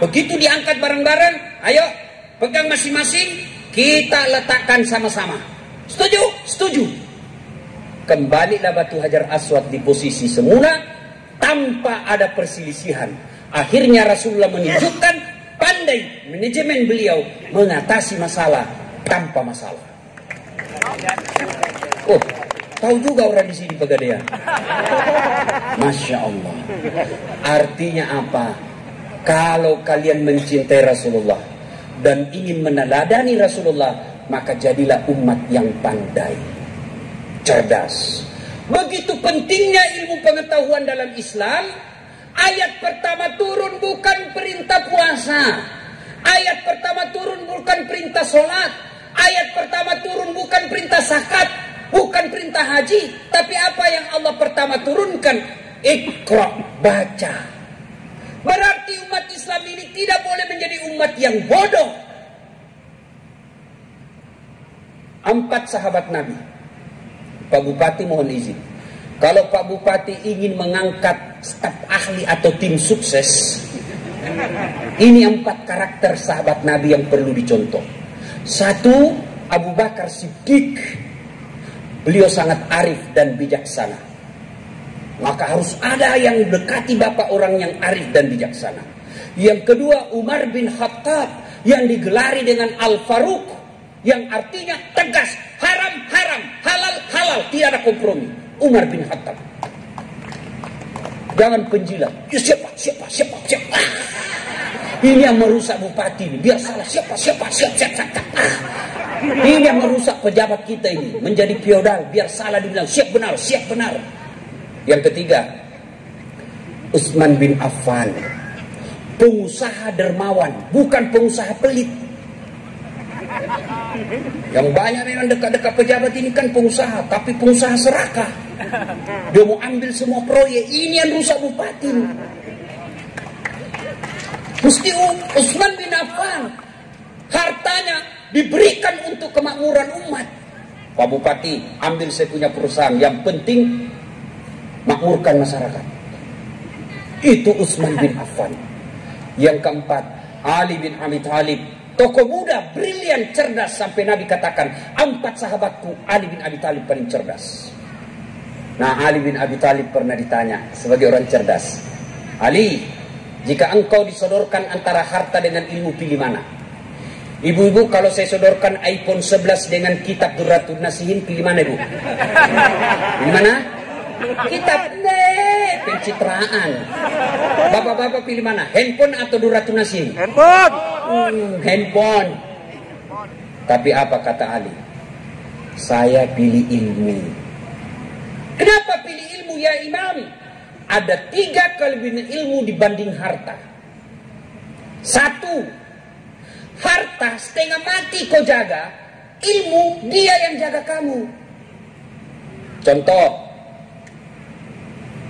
Begitu diangkat bareng-bareng, ayo, pegang masing-masing, kita letakkan sama-sama. Setuju? Setuju. Kembalilah batu Hajar Aswad di posisi semula tanpa ada perselisihan. Akhirnya Rasulullah menunjukkan pandai manajemen beliau mengatasi masalah tanpa masalah. Oh, tahu juga orang di sini Pegadaian. Masya Allah. Artinya apa? Kalau kalian mencintai Rasulullah dan ingin meneladani Rasulullah, maka jadilah umat yang pandai, cerdas. Begitu pentingnya ilmu pengetahuan dalam Islam. Ayat pertama turun bukan perintah puasa. Ayat pertama turun bukan perintah sholat. Ayat pertama turun bukan perintah zakat, bukan perintah haji. Tapi apa yang Allah pertama turunkan? Iqra, baca. Berarti umat Islam ini tidak boleh menjadi umat yang bodoh. 4 sahabat Nabi. Pak Bupati mohon izin. Kalau Pak Bupati ingin mengangkat staf ahli atau tim sukses, ini 4 karakter sahabat Nabi yang perlu dicontoh. 1, Abu Bakar Siddiq. Beliau sangat arif dan bijaksana. Maka harus ada yang dekati bapak orang yang arif dan bijaksana. Yang kedua, Umar bin Khattab, yang digelari dengan Al-Faruq, yang artinya tegas, haram, haram, halal, halal, tidak ada kompromi. Umar bin Khattab. Jangan penjilat. Ya, siapa. Ini yang merusak bupati ini. Biar salah siapa. Ini yang merusak pejabat kita ini. Menjadi feodal. Biar salah dibilang siap benar. Yang ketiga, Utsman bin Affan. Pengusaha dermawan. Bukan pengusaha pelit. Yang banyak yang dekat-dekat pejabat ini kan pengusaha, tapi pengusaha serakah. Dia mau ambil semua proyek. Ini yang rusak bupati. Mesti Utsman bin Affan hartanya diberikan untuk kemakmuran umat. Pak Bupati, ambil saya punya perusahaan, yang penting makmurkan masyarakat. Itu Utsman bin Affan. Yang keempat, Ali bin Abi Thalib. Tokoh muda, brilian, cerdas. Sampai Nabi katakan, 4 sahabatku, Ali bin Abi Thalib paling cerdas. Nah, Ali bin Abi Thalib pernah ditanya sebagai orang cerdas, Ali, jika engkau disodorkan antara harta dengan ilmu, pilih mana? Ibu-ibu, kalau saya sodorkan iPhone 11 dengan kitab Durratun Nasihin, pilih mana, Ibu? Pilih mana? Kitab, pencitraan. Bapak-bapak pilih mana? Handphone atau Durratun Nasihin? Handphone. Tapi apa kata Ali? Saya pilih ilmu. Kenapa pilih ilmu ya Imam? Ada 3 kelebihan ilmu dibanding harta. 1, harta setengah mati kau jaga, ilmu dia yang jaga kamu. Contoh,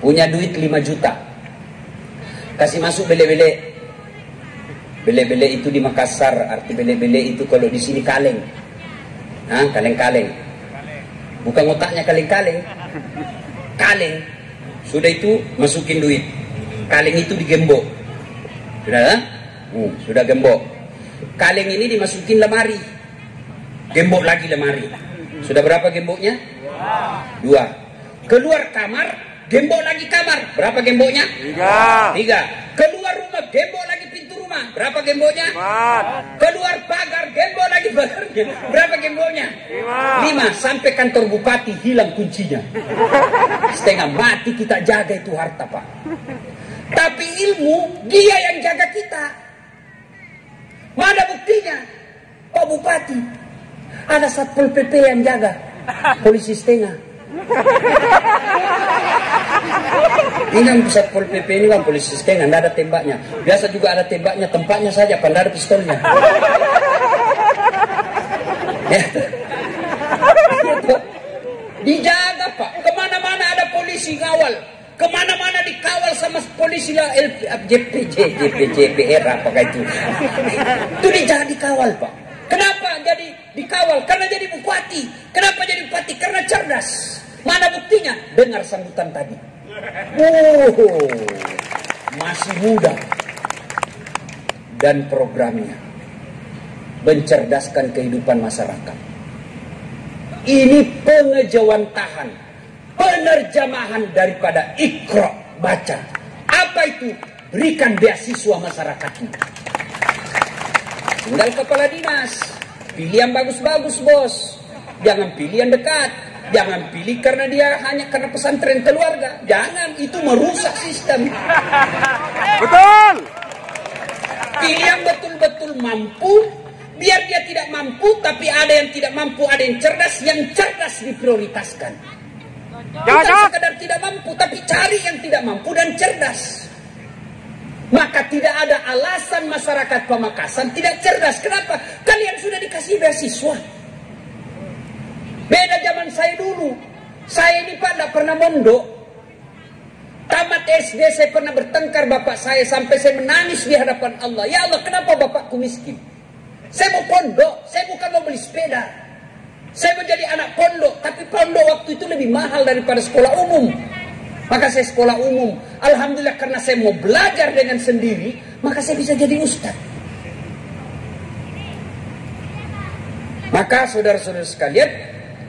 punya duit 5 juta, kasih masuk bele-bele, Bele-bele itu di Makassar, arti bele-bele itu kalau di sini kaleng. Kaleng-kaleng. Bukan otaknya kaleng-kaleng. Kaleng. Sudah itu masukin duit. Kaleng itu digembok. Sudah? Sudah gembok. Kaleng ini dimasukin lemari. Gembok lagi lemari. Sudah berapa gemboknya? 2. Keluar kamar, gembok lagi kamar. Berapa gemboknya? 3. Keluar rumah, gembok lagi pintu rumah. Berapa gemboknya? 4. Keluar pagar, gembok lagi pagarnya. Berapa gemboknya? 5. Sampai kantor bupati hilang kuncinya. Setengah mati kita jaga itu harta, Pak. Tapi ilmu, dia yang jaga kita. Mana buktinya? Pak Bupati, ada Satpol PP yang jaga. Polisi setengah. Ini kan Satpol PP ini kan polisi setengah, tidak ada tembaknya. Biasa juga ada tembaknya, tempatnya saja, pada ada pistolnya. Ya. Dijaga, Pak. Kemana-mana ada polisi ngawal. Kemana-mana dikawal sama polisi lah, JPR apakah itu. Itu dijaga dikawal, Pak. Kenapa jadi dikawal? Karena jadi bupati. Kenapa jadi bupati? Karena cerdas. Mana buktinya? Dengar sambutan tadi. Masih muda. Dan programnya mencerdaskan kehidupan masyarakat. Ini pengejawantahan, penerjemahan daripada Iqra, baca. Apa itu? Berikan beasiswa masyarakatnya. Tinggal kepala dinas, pilih yang bagus-bagus, bos. Jangan pilih yang dekat. Jangan pilih karena dia hanya karena pesantren keluarga. Jangan, itu merusak sistem. Betul. Pilih yang betul-betul mampu. Biar dia tidak mampu, tapi ada yang tidak mampu, ada yang cerdas. Yang cerdas diprioritaskan. Bukan sekedar tidak mampu, tapi cari yang tidak mampu dan cerdas. Maka tidak ada alasan masyarakat Pamekasan tidak cerdas. Kenapa? Kalian sudah dikasih beasiswa. Beda zaman saya dulu. Saya ini, Pak, tidak pernah mondok. Tamat SD saya pernah bertengkar bapak saya sampai saya menangis di hadapan Allah. Ya Allah, kenapa bapakku miskin? Saya mau pondok, saya bukan mau beli sepeda. Saya mau jadi anak pondok, tapi pondok waktu itu lebih mahal daripada sekolah umum. Maka saya sekolah umum. Alhamdulillah karena saya mau belajar dengan sendiri, maka saya bisa jadi ustaz. Maka saudara-saudara sekalian,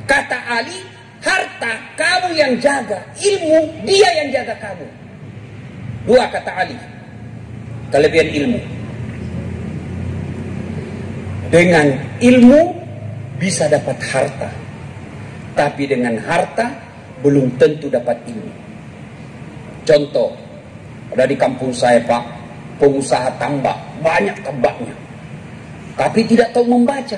kata Ali, harta kamu yang jaga, ilmu dia yang jaga kamu. 2 kata Ali, kelebihan ilmu. Dengan ilmu bisa dapat harta, tapi dengan harta belum tentu dapat ilmu. Contoh, ada di kampung saya, Pak, pengusaha tambak, banyak tambaknya, tapi tidak tahu membaca.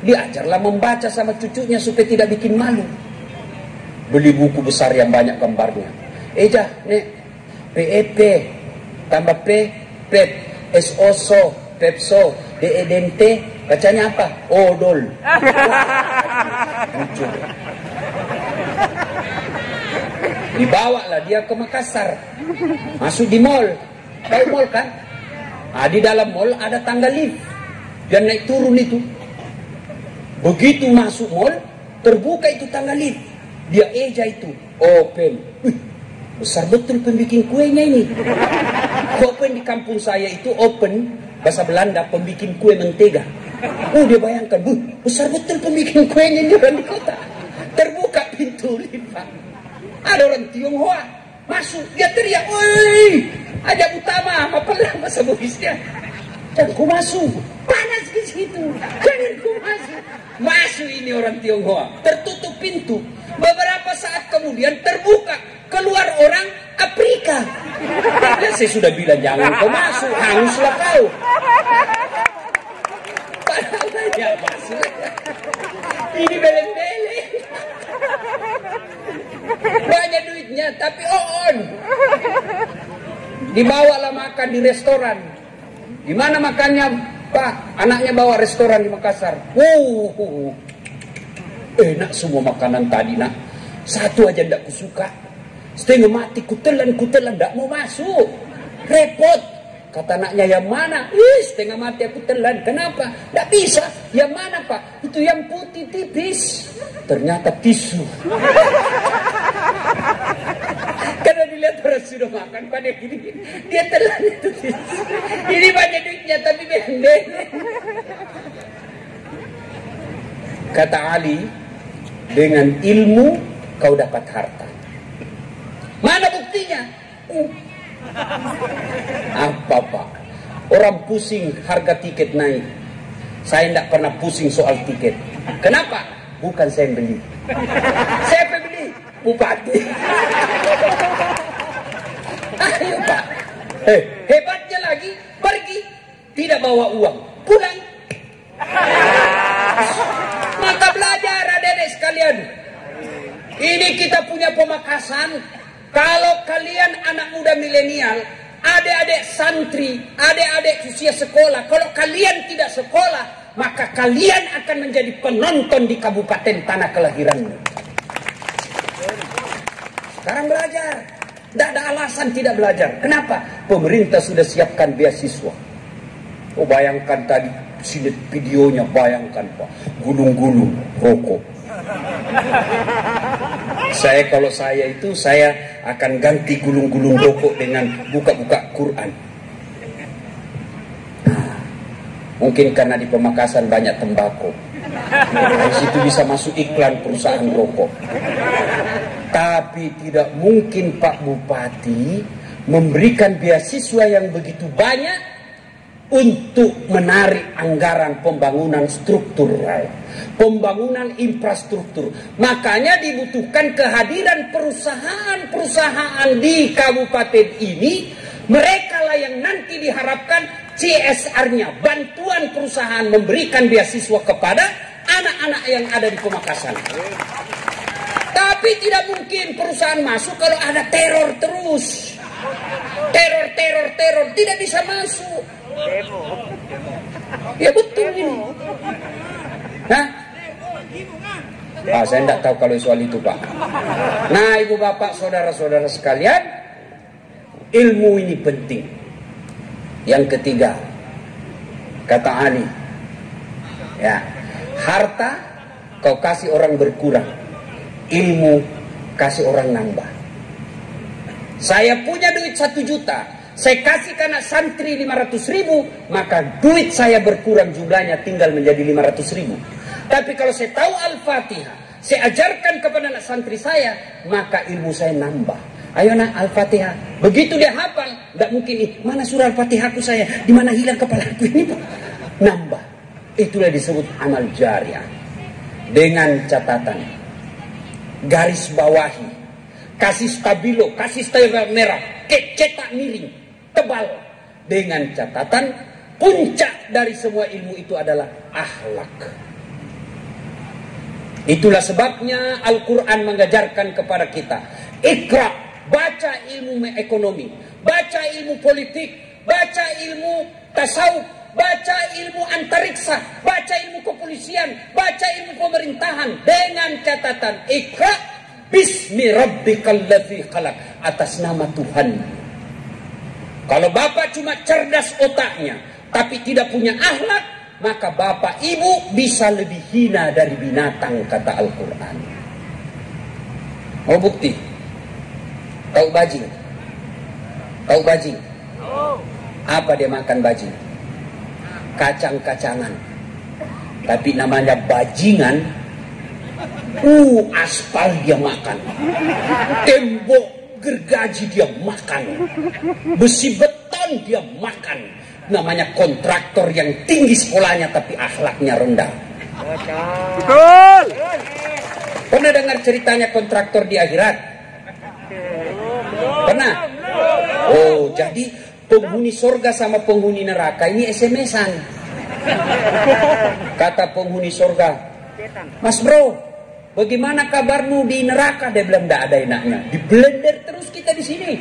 Diajarlah membaca sama cucunya supaya tidak bikin malu. Beli buku besar yang banyak gambarnya. Eja, nek, PEP, tambah P, PEP, SOSO, PEPSO, DEDNT, bacanya apa? Odol. Lucu. Dibawalah dia ke Makassar. Masuk di mall. Tahu mall kan? Di dalam mall ada tangga lift. Dan naik turun itu. Begitu masuk mall, terbuka itu tangga lift. Dia eja itu. Open. Besar betul pembikin kuenya ini. Open di kampung saya itu open. Bahasa Belanda pembikin kue mentega. Dia bayangkan. Besar betul pembikin kuenya ini orang di kota. Terbuka pintu lift, Pak. Ada orang Tionghoa masuk, dia teriak, "Woi, ada utama, apa lah bahasa Bugisnya? Jangan ku masuk, panas di situ, jangan ku masuk." Masuk ini orang Tionghoa, tertutup pintu. Beberapa saat kemudian terbuka, keluar orang Afrika. Dan saya sudah bilang jangan kau masuk, hanguslah kau. Padahal dia masuk. Ini beleng-beleng. Banyak duitnya, tapi on. Dibawalah makan di restoran. Di mana makannya, Pak? Anaknya bawa restoran di Makassar. Enak semua makanan tadi, nak. Satu aja tidak kusuka. Setengah mati, kutelan, tidak mau masuk. Repot. Kata anaknya, yang mana? Setengah mati aku telan. Kenapa? Tidak bisa. Yang mana Pak? Itu yang putih tipis. Ternyata tisu. Karena dilihat orang sudah makan pada gini, dia telan itu tisu. Ini banyak duitnya tapi pendek. Kata Ali, dengan ilmu kau dapat harta. Mana buktinya? Apa Pak? Orang pusing harga tiket naik. Saya tidak pernah pusing soal tiket. Kenapa? Bukan saya yang beli. Siapa yang beli? Bupati. Ayo Pak. Hebatnya lagi, pergi tidak bawa uang, pulang. Maka belajar adik-adik sekalian. Ini kita punya pemakasan. Kalau kalian anak muda milenial, adik-adik santri, adik-adik usia sekolah, kalau kalian tidak sekolah, maka kalian akan menjadi penonton di kabupaten tanah kelahiranmu. Sekarang belajar. Tidak ada alasan tidak belajar. Kenapa? Pemerintah sudah siapkan beasiswa. Oh, bayangkan tadi sinet videonya, bayangkan Pak, gulung-gulung rokok. Kalau saya itu, saya akan ganti gulung-gulung rokok dengan buka-buka Quran. Mungkin karena di Pemakasan banyak tembakau. Di situ bisa masuk iklan perusahaan rokok. Tapi tidak mungkin Pak Bupati memberikan beasiswa yang begitu banyak untuk menarik anggaran pembangunan struktural, pembangunan infrastruktur. Makanya dibutuhkan kehadiran perusahaan-perusahaan di kabupaten ini. Mereka lah yang nanti diharapkan CSR-nya, bantuan perusahaan memberikan beasiswa kepada anak-anak yang ada di Pemakasan. Tapi tidak mungkin perusahaan masuk kalau ada teror terus. Teror, tidak bisa masuk. Ya betul ini. Saya tidak tahu kalau soal itu Pak. Nah ibu bapak saudara-saudara sekalian, ilmu ini penting. Yang ketiga, kata Ali, ya, harta kau kasih orang berkurang, ilmu kasih orang nambah. Saya punya duit 1 juta, saya kasih ke anak santri 500.000, maka duit saya berkurang jumlahnya tinggal menjadi 500.000. Tapi kalau saya tahu Al-Fatihah, saya ajarkan kepada anak santri saya, maka ilmu saya nambah. Ayo nak Al-Fatihah. Begitu dia hafal, tidak mungkin mana surah Al-Fatihahku saya, di mana hilang kepalaku ini Pak. Nambah. Itulah disebut amal jariah. Dengan catatan, garis bawahi, kasih stabilo, kasih stempel merah, cetak miring, tebal. Dengan catatan, puncak dari semua ilmu itu adalah akhlak. Itulah sebabnya Al-Quran mengajarkan kepada kita, Iqra, baca ilmu ekonomi, baca ilmu politik, baca ilmu tasawuf, baca ilmu antariksa, baca ilmu kepolisian, baca ilmu pemerintahan. Dengan catatan, Iqra bismi rabbikal ladzi khalaq, atas nama Tuhan. Kalau bapak cuma cerdas otaknya tapi tidak punya akhlak, maka bapak ibu bisa lebih hina dari binatang, kata Al-Quran. Mau bukti? Tahu bajing? Tahu bajing? Apa dia makan bajing? Kacang-kacangan. Tapi namanya bajingan. Aspal dia makan. Tembok gergaji dia makan. Besi beton dia makan. Namanya kontraktor yang tinggi sekolahnya tapi akhlaknya rendah. Betul. Pernah dengar ceritanya kontraktor di akhirat? Pernah? Oh, jadi penghuni surga sama penghuni neraka ini SMS-an. Kata penghuni surga, Mas bro, bagaimana kabarmu di neraka? Dia bilang, tidak ada enaknya. Di blender terus kita di sini,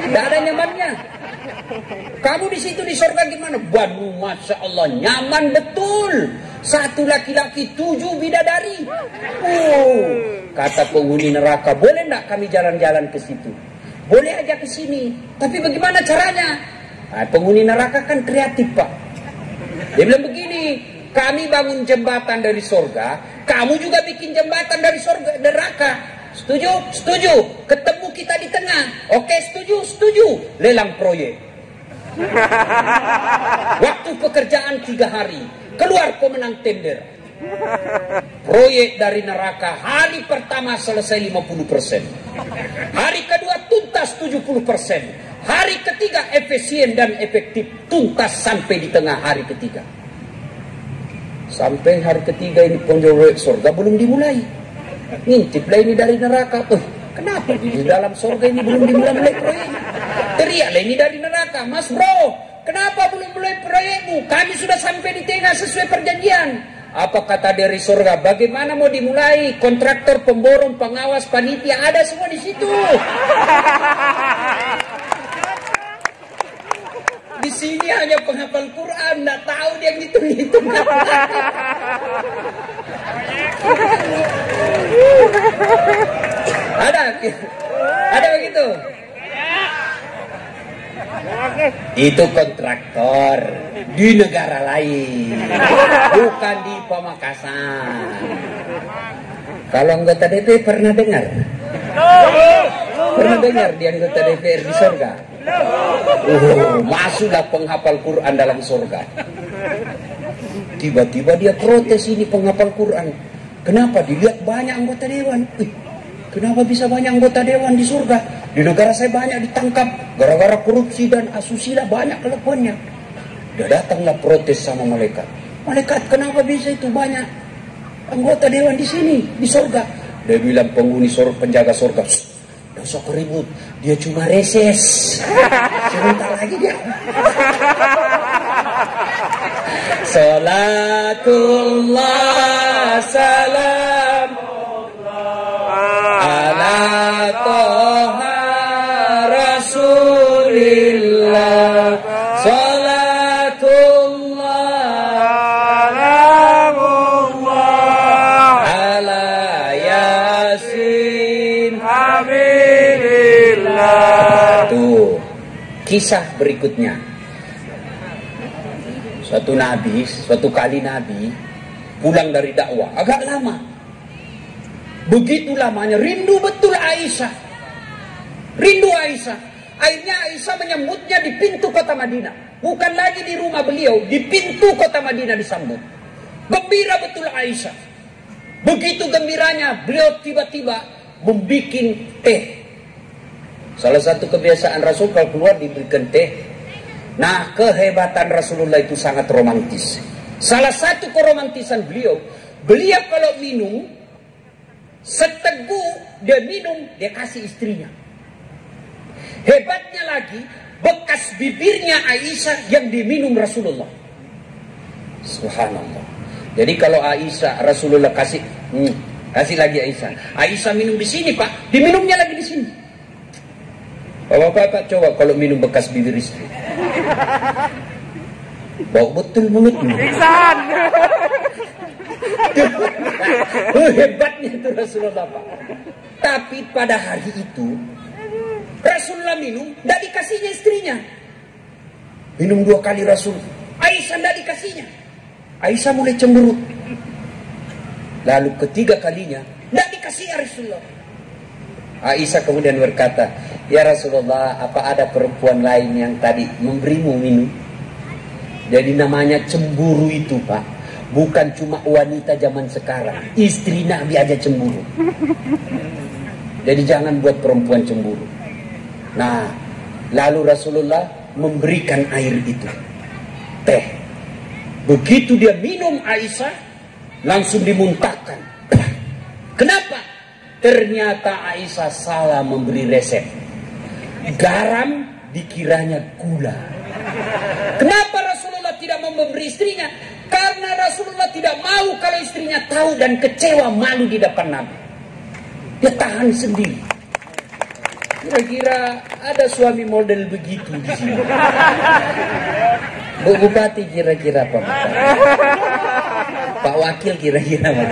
tidak ada nyamannya. Kamu di situ di surga gimana? Waduh, masya Allah, nyaman betul. 1 laki-laki 7 bidadari. Kata penghuni neraka, boleh enggak kami jalan-jalan ke situ? Boleh aja ke sini. Tapi bagaimana caranya? Nah, penghuni neraka kan kreatif, Pak. Dia bilang begini, kami bangun jembatan dari surga, kamu juga bikin jembatan dari surga neraka. Setuju? Setuju. Ketemu kita di tengah. Oke, setuju? Setuju. Lelang proyek. Waktu pekerjaan 3 hari. Keluar pemenang tender. Proyek dari neraka hari pertama selesai 50%. Hari kedua tuntas 70%. Hari ketiga efisien dan efektif, tuntas sampai di tengah hari ketiga. Sampai hari ketiga ini proyek surga belum dimulai. Ngintiplah ini dari neraka. Kenapa di dalam surga ini belum dimulai proyeknya? Teriaklah ini dari neraka, Mas bro, kenapa belum mulai proyekmu? Kami sudah sampai di tengah sesuai perjanjian. Apa kata dari surga? Bagaimana mau dimulai? Kontraktor, pemborong, pengawas, panitia ada semua di situ. Di sini hanya penghafal Quran, nggak tahu dia ngitung-ngitung. Ada begitu. Itu kontraktor di negara lain, bukan di Pamekasan. Kalau anggota DPR pernah dengar? Pernah dengar di anggota DPR di surga? Masuklah penghafal Quran dalam surga. Tiba-tiba dia protes, ini penghafal Quran. Kenapa? Dilihat banyak anggota dewan. Kenapa bisa banyak anggota dewan di surga? Di negara saya banyak ditangkap gara-gara korupsi dan asusila, banyak kelakuannya. Dia datanglah protes sama malaikat. Malaikat, kenapa bisa itu banyak anggota dewan di sini, di surga? Dia bilang, penghuni surga, penjaga surga, "Nggak usah keribut, dia cuma reses. Sebentar lagi dia." Salatullah salam ala toha rasulillah. Salatullah ala yasin habibillah. Tuh kisah berikutnya. Suatu kali Nabi pulang dari dakwah agak lama. Begitu lamanya, rindu betul Aisyah. Rindu Aisyah. Akhirnya Aisyah menyambutnya di pintu kota Madinah. Bukan lagi di rumah beliau, di pintu kota Madinah disambut. Gembira betul Aisyah. Begitu gembiranya, beliau tiba-tiba membuat teh. Salah satu kebiasaan Rasul kalau keluar diberikan teh. Nah, kehebatan Rasulullah itu sangat romantis. Salah satu keromantisan beliau kalau minum, seteguk dia minum, dia kasih istrinya. Hebatnya lagi, bekas bibirnya Aisyah yang diminum Rasulullah. Subhanallah. Jadi kalau Aisyah, Rasulullah kasih lagi Aisyah. Aisyah minum di sini, Pak, diminumnya lagi di sini. Bapak-bapak coba kalau minum bekas bibir istri. Bau betul mulutmu. Iksan. Hebatnya itu Rasulullah, Pak. Tapi pada hari itu Rasulullah minum, tidak dikasihnya istrinya. Minum 2 kali Rasul, Aisyah tidak dikasihnya. Aisyah mulai cemberut. Lalu ketiga kalinya tidak dikasih Rasulullah. Aisyah kemudian berkata, "Ya Rasulullah, apa ada perempuan lain yang tadi memberimu minum?" Jadi namanya cemburu itu, Pak, bukan cuma wanita zaman sekarang. Istri Nabi aja cemburu. Jadi jangan buat perempuan cemburu. Nah, lalu Rasulullah memberikan air itu, teh. Begitu dia minum Aisyah, langsung dimuntahkan. Kenapa? Ternyata Aisyah salah memberi resep. Garam dikiranya gula. Kenapa Rasulullah tidak memberi istrinya? Karena Rasulullah tidak mau kalau istrinya tahu dan kecewa, malu di depan Nabi. Dia tahan sendiri. Kira-kira ada suami model begitu di sini. Bu Bupati kira-kira apa? Pak Wakil kira-kira apa?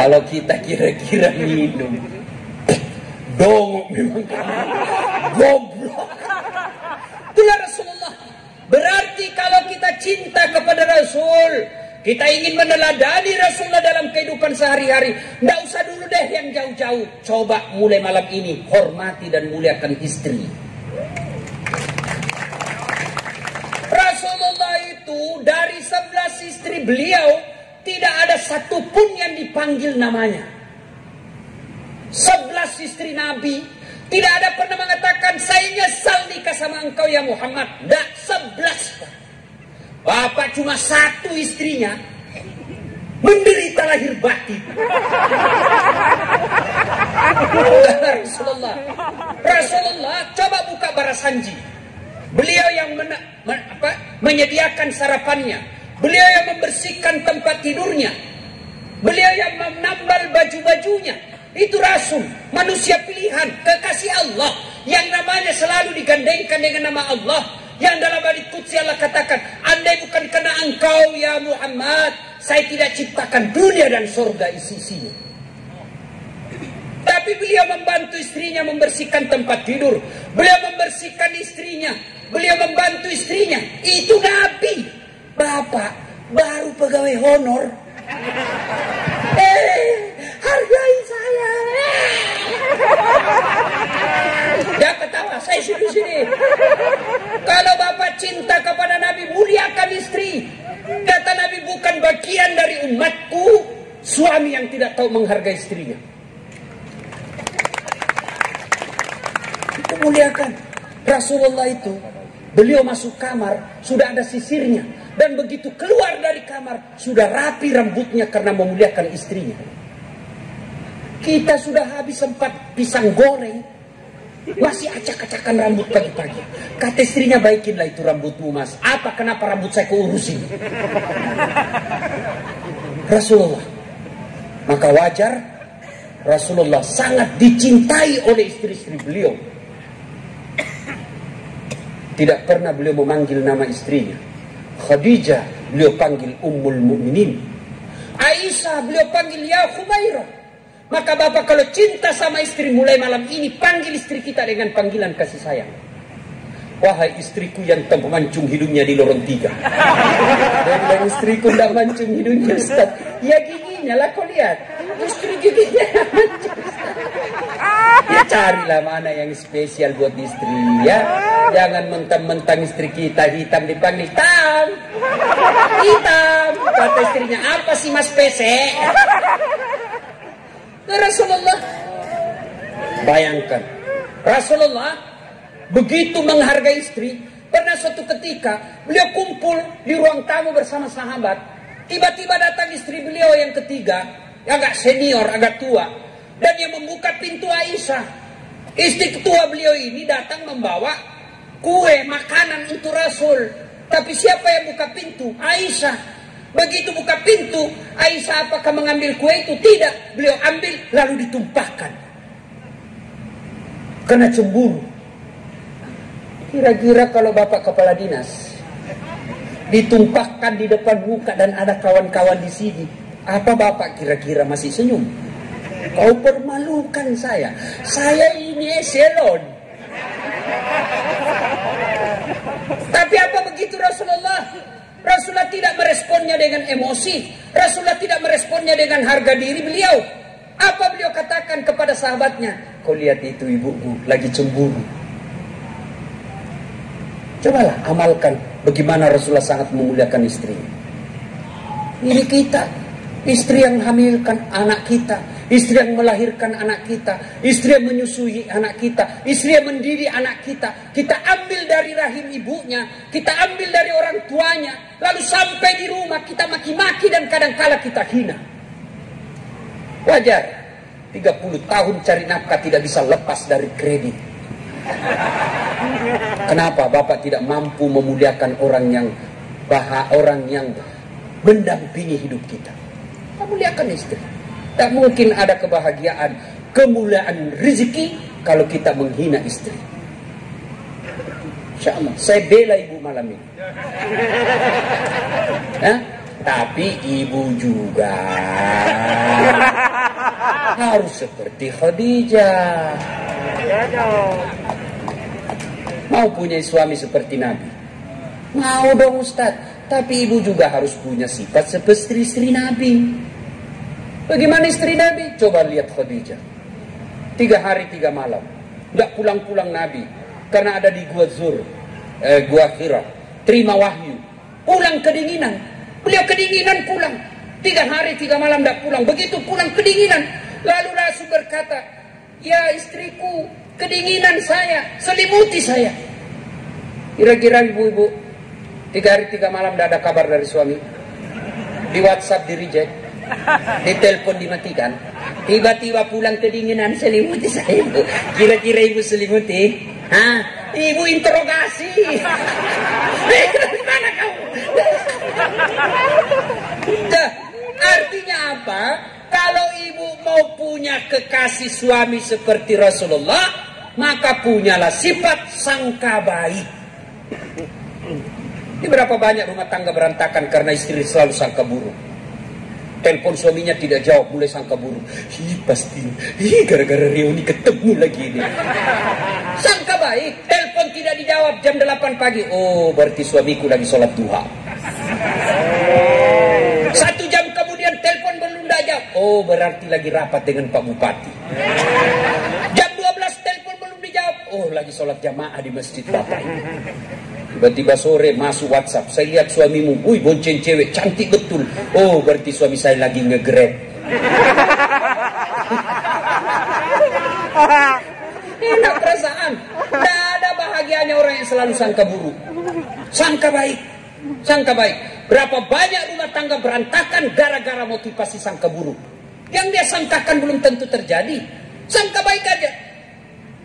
Kalau kita kira-kira minum, dongok memang, goblok. Itulah Rasulullah. Rasul. Kita ingin meneladani Rasulullah dalam kehidupan sehari-hari. Nggak usah dulu deh yang jauh-jauh. Coba mulai malam ini hormati dan muliakan istri. Rasulullah itu dari 11 istri beliau tidak ada satupun yang dipanggil namanya. 11 istri Nabi tidak ada pernah mengatakan saya nyesal nikah sama engkau ya Muhammad. Tidak, 11. Bapak cuma satu istrinya menderita lahir batin. Rasulullah coba buka Barasanji. Beliau yang menyediakan sarapannya. Beliau yang membersihkan tempat tidurnya. Beliau yang menambal baju-bajunya. Itu Rasul, manusia pilihan, kekasih Allah, yang namanya selalu digandengkan dengan nama Allah. Yang dalam hadis qudsi Allah katakan, andai bukan karena engkau ya Muhammad, saya tidak ciptakan dunia dan surga isi-isinya. Tapi beliau membantu istrinya membersihkan tempat tidur. Beliau membersihkan istrinya. Beliau membantu istrinya. Itu Nabi. Bapak baru pegawai honor. Hargai saya. Jangan ketawa, saya sini. Kalau Bapak cinta kepada Nabi, muliakan istri. Kata Nabi, bukan bagian dari umatku suami yang tidak tahu menghargai istrinya. Itu muliakan. Rasulullah itu, beliau masuk kamar, sudah ada sisirnya. Dan begitu keluar dari kamar, sudah rapi rambutnya karena memuliakan istrinya. Kita sudah habis sempat pisang goreng, masih acak-acakan rambut pagi-pagi. Kata istrinya, baikinlah itu rambutmu mas. Apa, kenapa rambut saya keurusin? Rasulullah. Maka wajar Rasulullah sangat dicintai oleh istri-istri beliau. Tidak pernah beliau memanggil nama istrinya. Khadijah beliau panggil Ummul Mukminin. Aisyah beliau panggil ya Khumairah. Maka Bapak kalau cinta sama istri, mulai malam ini panggil istri kita dengan panggilan kasih sayang. Wahai istriku yang memancung hidungnya di lorong 3. Dia bilang, istriku tidak mancung hidungnya Ustaz. Ya giginya lah kau lihat. Istri giginya mancung Ustaz. Ya carilah mana yang spesial buat istri ya. Jangan mentang-mentang istri kita hitam dipanggil hitam. Hitam. Kata istrinya, apa sih mas pesek? Rasulullah, bayangkan Rasulullah begitu menghargai istri. Pernah suatu ketika beliau kumpul di ruang tamu bersama sahabat. Tiba-tiba datang istri beliau yang ketiga, agak senior, agak tua, dan yang membuka pintu Aisyah. Istri ketua beliau ini datang membawa kue makanan untuk Rasul. Tapi siapa yang buka pintu? Aisyah. Begitu buka pintu, Aisyah apakah mengambil kue itu? Tidak. Beliau ambil lalu ditumpahkan. Karena cemburu. Kira-kira kalau Bapak kepala dinas ditumpahkan di depan muka dan ada kawan-kawan di sini, apa Bapak kira-kira masih senyum? Kau permalukan saya. Saya ini eselon. Tapi apa begitu Rasulullah? Rasulullah tidak meresponnya dengan emosi. Rasulullah tidak meresponnya dengan harga diri beliau. Apa beliau katakan kepada sahabatnya? Kau lihat itu ibuku lagi cemburu. Cobalah amalkan bagaimana Rasulullah sangat memuliakan istrinya. Ini kita, istri yang hamilkan anak kita, istri yang melahirkan anak kita, istri yang menyusui anak kita, istri yang mendidik anak kita. Kita ambil dari rahim ibunya, kita ambil dari orang tuanya, lalu sampai di rumah kita maki-maki dan kadang-kala kita hina. Wajar, 30 tahun cari nafkah tidak bisa lepas dari kredit. Kenapa Bapak tidak mampu memuliakan orang yang mendampingi hidup kita? Muliakan istri. Tak mungkin ada kebahagiaan, kemuliaan rezeki kalau kita menghina istri. Insya Allah, saya bela ibu malam ini. Nah, tapi ibu juga harus seperti Khadijah. Mau punya suami seperti Nabi? Mau dong Ustaz. Tapi ibu juga harus punya sifat seperti istri Nabi. Bagaimana istri Nabi? Coba lihat Khadijah. 3 hari 3 malam. Nggak pulang-pulang Nabi. Karena ada di Gua Zur, Gua Hira. Terima wahyu. Pulang kedinginan. Beliau kedinginan pulang. 3 hari 3 malam nggak pulang. Begitu pulang kedinginan. Lalu Rasul berkata, ya istriku, kedinginan saya, selimuti saya. Kira-kira ibu-ibu 3 hari 3 malam tidak ada kabar dari suami. Di WhatsApp di reject, di telepon dimatikan. Tiba-tiba pulang kedinginan, selimuti saya. Kira-kira ibu selimuti? Hah? Ibu interogasi. Dari mana kamu? Artinya apa? Kalau ibu mau punya kekasih suami seperti Rasulullah, maka punyalah sifat sangka baik. Ini berapa banyak rumah tangga berantakan karena istri selalu sangka buruk. Telepon suaminya tidak jawab, mulai sangka buruk. Pasti gara-gara reuni ketemu lagi ini. Sangka baik, telepon tidak dijawab jam 8 pagi. Oh, berarti suamiku lagi sholat duha. 1 jam kemudian telepon belum jawab. Oh, berarti lagi rapat dengan Pak Bupati. Jam 12 telepon belum dijawab. Oh, lagi sholat jamaah di masjid Bapak. Tiba-tiba sore masuk WhatsApp. Saya lihat suamimu, wih bonceng cewek, cantik betul. Oh, berarti suami saya lagi nge-grab. Enak perasaan. Tidak ada bahagianya orang yang selalu sangka buruk. Sangka baik. Sangka baik. Berapa banyak rumah tangga berantakan gara-gara motivasi sangka buruk. Yang dia sangkakan belum tentu terjadi. Sangka baik aja.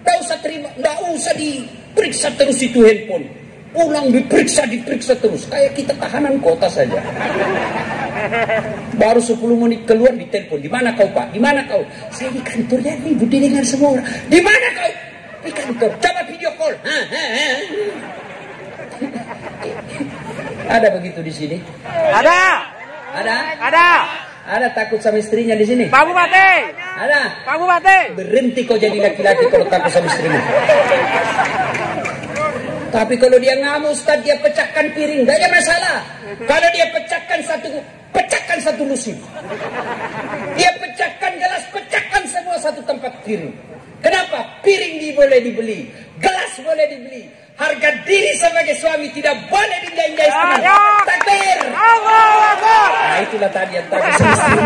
Tidak usah terima, tidak usah diperiksa terus itu handphone. Pulang diperiksa terus. Kayak kita tahanan kota saja. Baru 10 menit keluar di telepon. Di mana kau Pak? Di mana kau? Saya di kantornya ribut dengan semua orang. Di mana kau? Di kantor. Coba video call. Ada begitu di sini? Ada. Ada? Ada. Ada takut sama istrinya di sini? Pak Bupati. Ada. Pak Bupati. Berhenti kau jadi laki-laki kalau takut sama istrinya. Tapi kalau dia ngamuk Ustaz, dia pecahkan piring, gak ada masalah. Kalau dia pecahkan satu lusin. Dia pecahkan gelas, pecahkan semua satu tempat piring. Kenapa? Piring boleh dibeli, gelas boleh dibeli. Harga diri sebagai suami tidak boleh diinjak-injak istri. Takbir. Allahu Akbar. Nah, itulah tadi yang takut sama istri.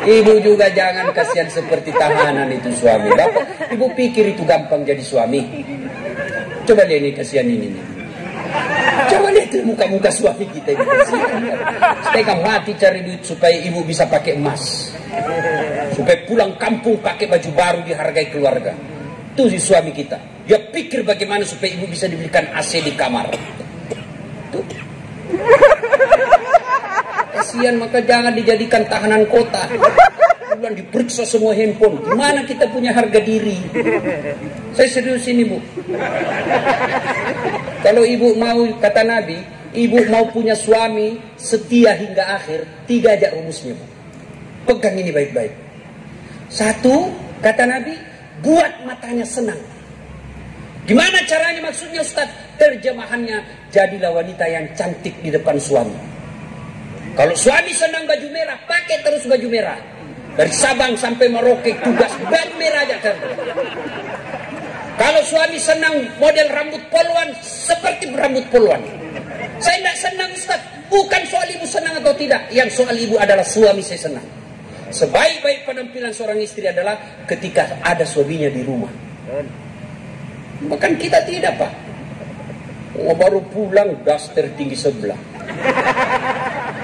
Ibu juga jangan kasihan seperti tahanan itu suami. Bapak, ibu pikir itu gampang jadi suami? Coba lihat ini, kasihan ini. Coba lihat muka-muka suami kita ini. Setengah mati cari duit supaya ibu bisa pakai emas. Supaya pulang kampung pakai baju baru, dihargai keluarga. Itu si suami kita. Dia pikir bagaimana supaya ibu bisa dibelikan AC di kamar. Tuh. Kasihan, maka jangan dijadikan tahanan kota. Bulan diperiksa semua handphone. Gimana kita punya harga diri? Saya serius ini Bu. Kalau ibu mau, kata Nabi, ibu mau punya suami setia hingga akhir, 3 aja rumusnya Bu. Pegang ini baik-baik. 1, kata Nabi, buat matanya senang. Gimana caranya maksudnya Ustaz? Terjemahannya, jadilah wanita yang cantik di depan suami. Kalau suami senang baju merah, pakai terus baju merah. Dari Sabang sampai Merauke, tugas baju merah aja kan. Kalau suami senang model rambut poluan, seperti rambut poluan. Saya tidak senang Ustaz. Bukan soal ibu senang atau tidak. Yang soal ibu adalah suami saya senang. Sebaik-baik penampilan seorang istri adalah ketika ada suaminya di rumah. Bahkan kita tidak Pak. Oh, baru pulang, daster tinggi sebelah.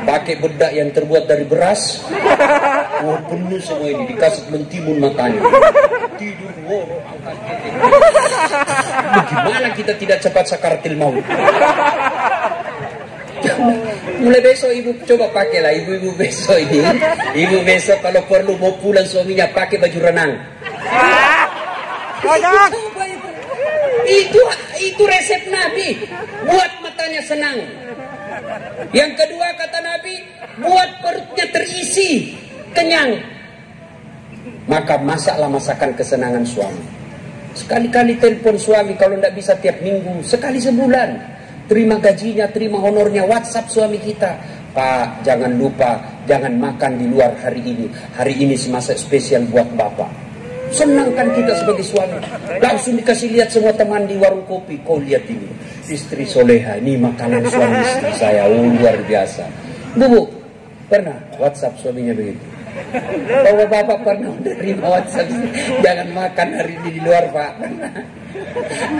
Pakai bedak yang terbuat dari beras. Oh, penuh semua ini, dikasih mentimun matanya. Tidur, angkat kaki. Bagaimana kita tidak cepat sakaratil maut? Mulai besok ibu coba pakailah, ibu-ibu besok ini. Ibu besok kalau perlu mau pulang suaminya pakai baju renang. Itu resep Nabi. Buat matanya senang. Yang kedua kata Nabi, buat perutnya terisi, kenyang. Maka masaklah masakan kesenangan suami. Sekali-kali telepon suami, kalau tidak bisa tiap minggu, sekali sebulan. Terima gajinya, terima honornya, WhatsApp suami kita. Pak, jangan lupa, jangan makan di luar hari ini. Hari ini semasa spesial buat Bapak. Senangkan kita sebagai suami. Langsung dikasih lihat semua teman di warung kopi. Kau lihat ini, istri soleha, ini makanan suami istri saya. Oh, luar biasa. Bu, pernah WhatsApp suaminya begitu? Kalau Bapak pernah menerima WhatsApp, jangan makan hari ini di luar, Pak.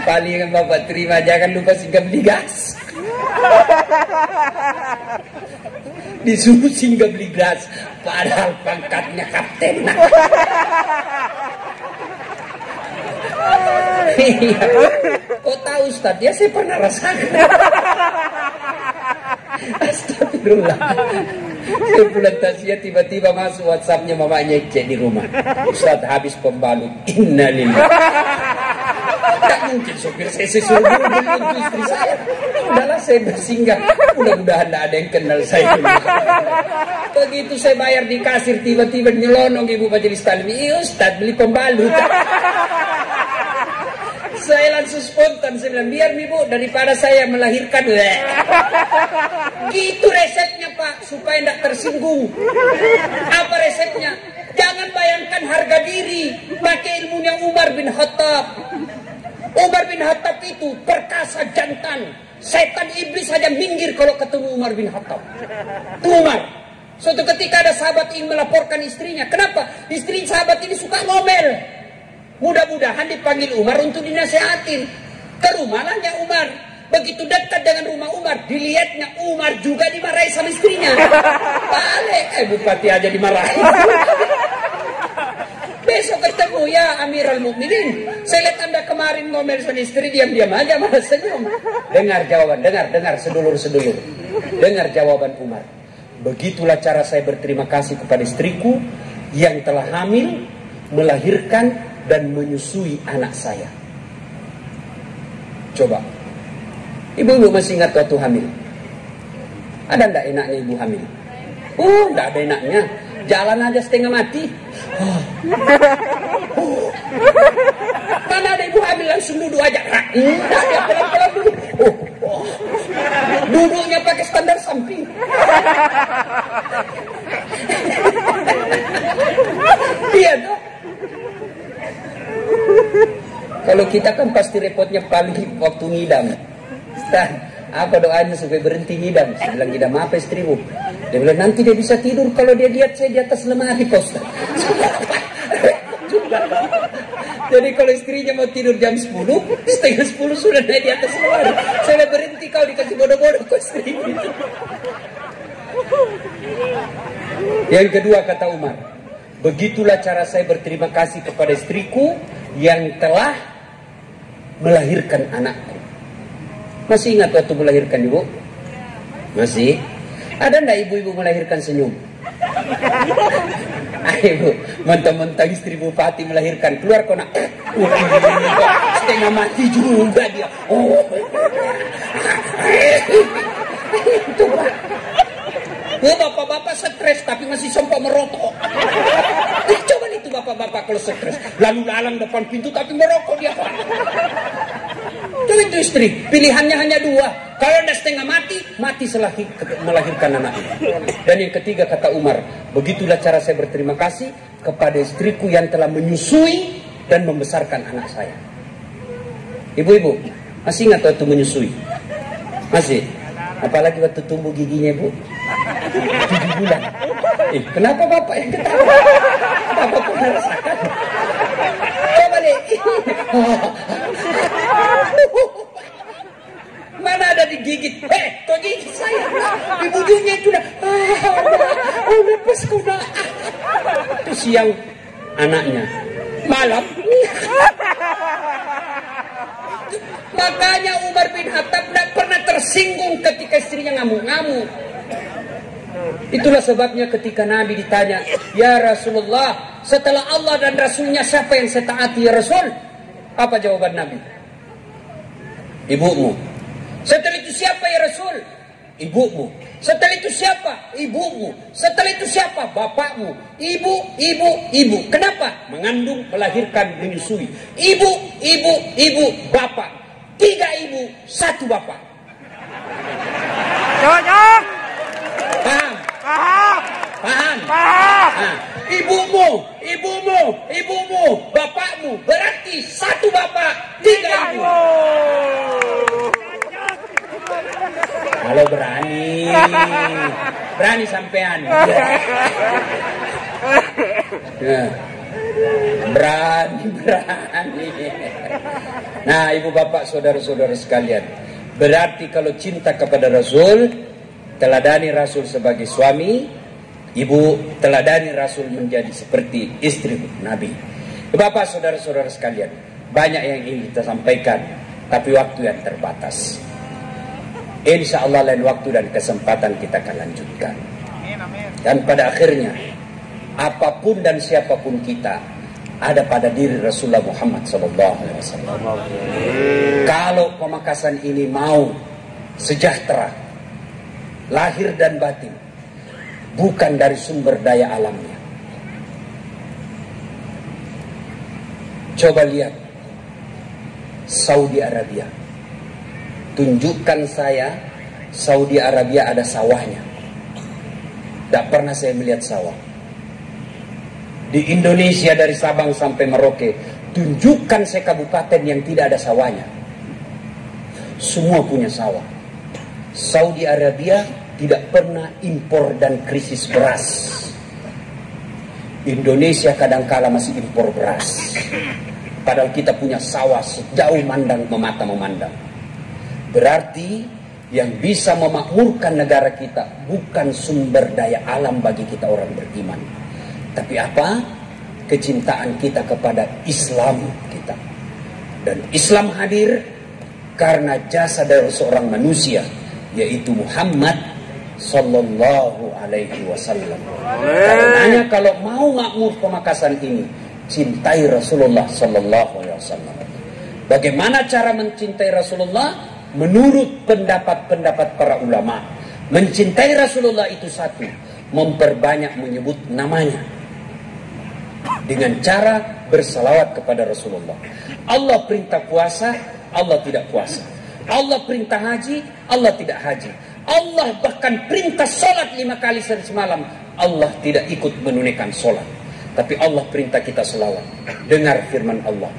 Paling yang Bapak terima, jangan lupa singgah beli gas. Disuruh singgah beli gas, padahal pangkatnya kapten. Iya. Kok tahu Ustaz? Ya saya pernah rasakan. Astagfirullah. Saya pulang tasya, tiba-tiba masuk WhatsAppnya mamanya cek di rumah. Ustaz habis pembalut. Innalillah. Tak mungkin sopir saya suruh beli untuk istri saya. Udahlah saya bersinggah. Mudah-mudahan tidak ada yang kenal saya. Begitu saya bayar di kasir, tiba-tiba nyelonong ibu majelis taklim. Iya Ustaz beli pembalut. Saya langsung spontan, saya bilang, biar ibu daripada saya melahirkan. Gitu resepnya Pak, supaya tidak tersinggung. Apa resepnya? Jangan bayangkan harga diri, pakai ilmunya Umar bin Khattab. Umar bin Khattab itu perkasa jantan. Setan iblis saja minggir kalau ketemu Umar bin Khattab. Umar. Suatu ketika ada sahabat ingin melaporkan istrinya. Kenapa? Istri sahabat ini suka ngomel. Mudah-mudahan dipanggil Umar untuk dinasihatin. Ke rumahnya Umar. Begitu dekat dengan rumah Umar, dilihatnya Umar juga dimarahi sama istrinya. Balik, bupati aja dimarahi. Besok ketemu, ya Amirul Mukminin, saya lihat Anda kemarin ngomel sama istri, diam-diam aja malah senyum. Dengar jawaban, dengar sedulur-sedulur. Dengar jawaban Umar. Begitulah cara saya berterima kasih kepada istriku yang telah hamil, melahirkan dan menyusui anak saya. Coba, ibu-ibu masih ingat waktu hamil? Ada enggak enaknya ibu hamil? Oh, enggak ada enaknya. Jalan aja setengah mati. Mana ada ibu hamil langsung duduk aja. Enggak, dia pelan-pelan duduk. Duduknya pakai standar samping. Iya dong. Kalau kita kan pasti repotnya paling waktu ngidam. Ustaz, apa doanya supaya berhenti ngidam? Saya bilang, ngidam apa istrimu? Dia bilang, nanti dia bisa tidur kalau dia lihat saya di atas lemari, Ustaz. Jadi kalau istrinya mau tidur jam 10, setengah 10 sudah naik di atas lemari. Saya berhenti kalau dikasih bodoh-bodoh ke istri. Yang kedua kata Umar, begitulah cara saya berterima kasih kepada istriku yang telah melahirkan anakku. Masih ingat waktu melahirkan ibu? Masih? Ada enggak ibu-ibu melahirkan senyum? Ibu, mentang-mentang istri bupati melahirkan, keluar kona. Setengah mati juga dia. Oh. Itu Pak. Bapak-bapak stres tapi masih sempat merokok. Coba itu bapak-bapak kalau stres, lalu lalang depan pintu tapi merokok dia Pak. Itu istri, pilihannya hanya dua. Kalau anda setengah mati, mati setelah melahirkan anak ini. Dan yang ketiga kata Umar, begitulah cara saya berterima kasih kepada istriku yang telah menyusui dan membesarkan anak saya. Ibu-ibu, masih ingat waktu menyusui? Masih? Apalagi waktu tumbuh giginya ibu? 7 bulan. Kenapa bapak yang ketawa? Bapak pernah rasakan? Coba deh. Mana ada digigit? Kok gigit saya? Di bujurnya itu udah. Lepas kuda. Itu siang anaknya. Malam. Makanya Umar bin Khattab tidak pernah tersinggung ketika istrinya ngamuk-ngamuk. Itulah sebabnya ketika Nabi ditanya, ya Rasulullah, setelah Allah dan Rasulnya siapa yang saya taati ya Rasul? Apa jawaban Nabi? Ibumu. Setelah itu siapa ya Rasul? Ibumu. Setelah itu siapa? Ibumu. Setelah itu siapa? Bapakmu. Ibu, ibu, ibu. Kenapa? Mengandung, melahirkan, menyusui. Ibu, ibu, ibu, bapak. 3 ibu, 1 bapak. Jawab. Paham? Paham. Paham? Paham. Nah, ibumu, ibumu, ibumu, bapakmu. Berarti 1 bapak, 3 ibu. Kalau berani, berani sampean. Ya. Berani. Nah, ibu bapak, saudara-saudara sekalian, berarti kalau cinta kepada Rasul, teladani Rasul sebagai suami, ibu teladani Rasul menjadi seperti istri Nabi. Bapak, saudara-saudara sekalian, banyak yang ingin kita sampaikan, tapi waktu yang terbatas. Insya Allah lain waktu dan kesempatan kita akan lanjutkan. Dan pada akhirnya, apapun dan siapapun kita, ada pada diri Rasulullah Muhammad SAW. Kalau Pamekasan ini mau sejahtera, lahir dan batin, bukan dari sumber daya alamnya. Coba lihat Saudi Arabia. Tunjukkan saya Saudi Arabia ada sawahnya. Tidak pernah saya melihat sawah. Di Indonesia dari Sabang sampai Merauke, tunjukkan saya kabupaten yang tidak ada sawahnya. Semua punya sawah. Saudi Arabia tidak pernah impor dan krisis beras. Indonesia kadangkala masih impor beras. Padahal kita punya sawah sejauh mandang memata memandang. Berarti yang bisa memakmurkan negara kita bukan sumber daya alam bagi kita orang beriman, tapi apa? Kecintaan kita kepada Islam kita. Dan Islam hadir karena jasa dari seorang manusia, yaitu Muhammad Sallallahu Alaihi Wasallam. Karenanya kalau mau makmur Pamekasan ini, cintai Rasulullah Sallallahu Alaihi Wasallam. Bagaimana cara mencintai Rasulullah? Menurut pendapat-pendapat para ulama, mencintai Rasulullah itu satu, memperbanyak menyebut namanya dengan cara bersalawat kepada Rasulullah. Allah perintah puasa, Allah tidak puasa. Allah perintah haji, Allah tidak haji. Allah bahkan perintah sholat 5 kali semalam, Allah tidak ikut menunaikan sholat. Tapi Allah perintah kita selawat. Dengar firman Allah,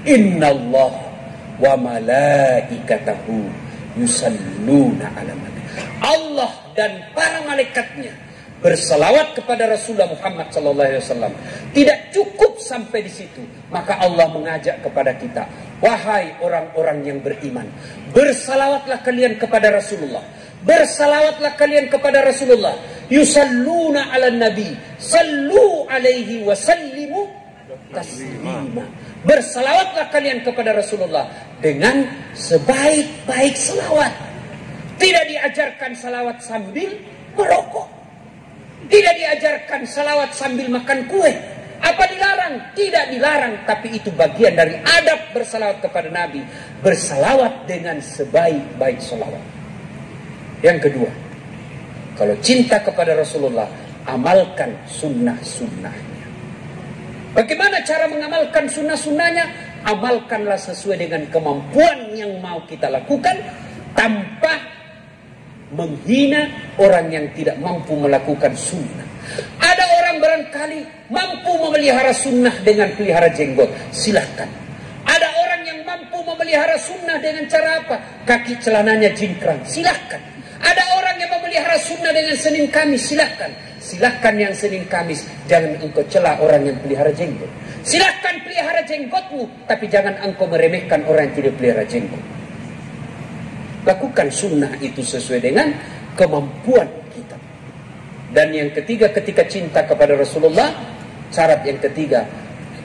Innallah wa malaikatahu yusalluna ala nabi. Allah dan para malaikatnya berselawat kepada Rasulullah Muhammad SAW. Tidak cukup sampai di situ, maka Allah mengajak kepada kita, wahai orang-orang yang beriman, bersalawatlah kalian kepada Rasulullah. Bersalawatlah kalian kepada Rasulullah. Yusalluna ala nabi, sallu alaihi wa sallimu taslima. Bersalawatlah kalian kepada Rasulullah dengan sebaik-baik selawat. Tidak diajarkan salawat sambil merokok. Tidak diajarkan salawat sambil makan kue. Apa dilarang? Tidak dilarang, tapi itu bagian dari adab bersalawat kepada Nabi. Bersalawat dengan sebaik-baik selawat. Yang kedua, kalau cinta kepada Rasulullah, amalkan sunnah-sunnahnya. Bagaimana cara mengamalkan sunnah-sunnahnya? Amalkanlah sesuai dengan kemampuan yang mau kita lakukan, tanpa menghina orang yang tidak mampu melakukan sunnah. Ada orang barangkali mampu memelihara sunnah dengan pelihara jenggot, silahkan. Ada orang yang mampu memelihara sunnah dengan cara apa? Kaki celananya jingkrang, silahkan. Ada orang yang memelihara sunnah dengan Senin Kamis, silahkan. Silahkan yang Senin Kamis, jangan engkau celah orang yang pelihara jenggot. Silahkan pelihara jenggotmu, tapi jangan engkau meremehkan orang yang tidak pelihara jenggot. Lakukan sunnah itu sesuai dengan kemampuan kita. Dan yang ketiga, ketika cinta kepada Rasulullah, syarat yang ketiga,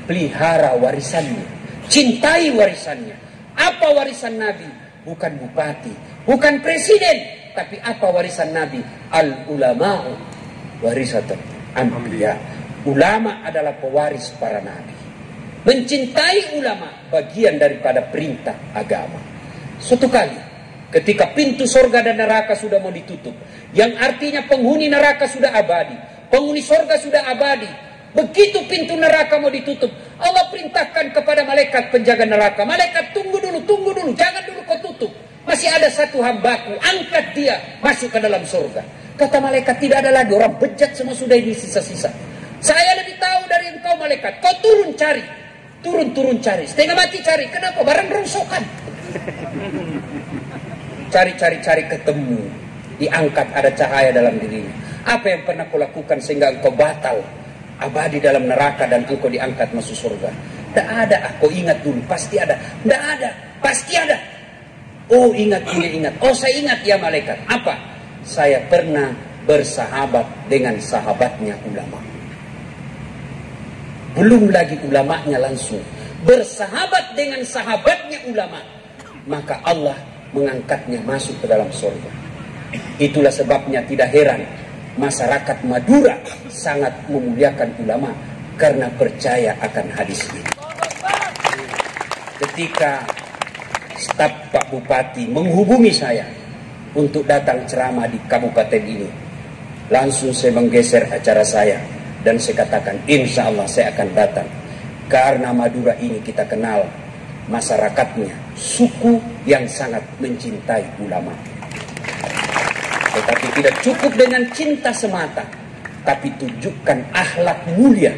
pelihara warisannya. Cintai warisannya. Apa warisan Nabi? Bukan bupati, bukan presiden, tapi apa warisan Nabi? Al-ulama'u warisatul anbiya. Ulama adalah pewaris para nabi. Mencintai ulama bagian daripada perintah agama. Suatu kali ketika pintu surga dan neraka sudah mau ditutup, yang artinya penghuni neraka sudah abadi, penghuni surga sudah abadi. Begitu pintu neraka mau ditutup, Allah perintahkan kepada malaikat penjaga neraka, malaikat tunggu dulu, jangan dulu kau tutup. Masih ada satu hambaku, angkat dia masuk ke dalam surga. Kata malaikat, tidak ada lagi, orang bejat semua sudah ini sisa-sisa. Saya lebih tahu dari engkau malaikat, kau turun cari, turun cari, setengah mati cari. Kenapa? Barang rongsokan. Cari ketemu, diangkat, ada cahaya dalam dirinya. Apa yang pernah kau lakukan sehingga engkau batal abadi dalam neraka dan engkau diangkat masuk surga? Tidak ada. Aku ingat dulu, pasti ada. Tidak ada, pasti ada. Oh ingat. Oh saya ingat ya malaikat. Apa? Saya pernah bersahabat dengan sahabatnya ulama. Belum lagi ulamanya langsung, bersahabat dengan sahabatnya ulama. Maka Allah mengangkatnya masuk ke dalam surga. Itulah sebabnya tidak heran masyarakat Madura sangat memuliakan ulama karena percaya akan hadis ini. Ketika staf Pak Bupati menghubungi saya untuk datang ceramah di kabupaten ini, langsung saya menggeser acara saya dan saya katakan, insya Allah saya akan datang. Karena Madura ini kita kenal masyarakatnya suku yang sangat mencintai ulama. Tetapi tidak cukup dengan cinta semata, tapi tunjukkan akhlak mulia.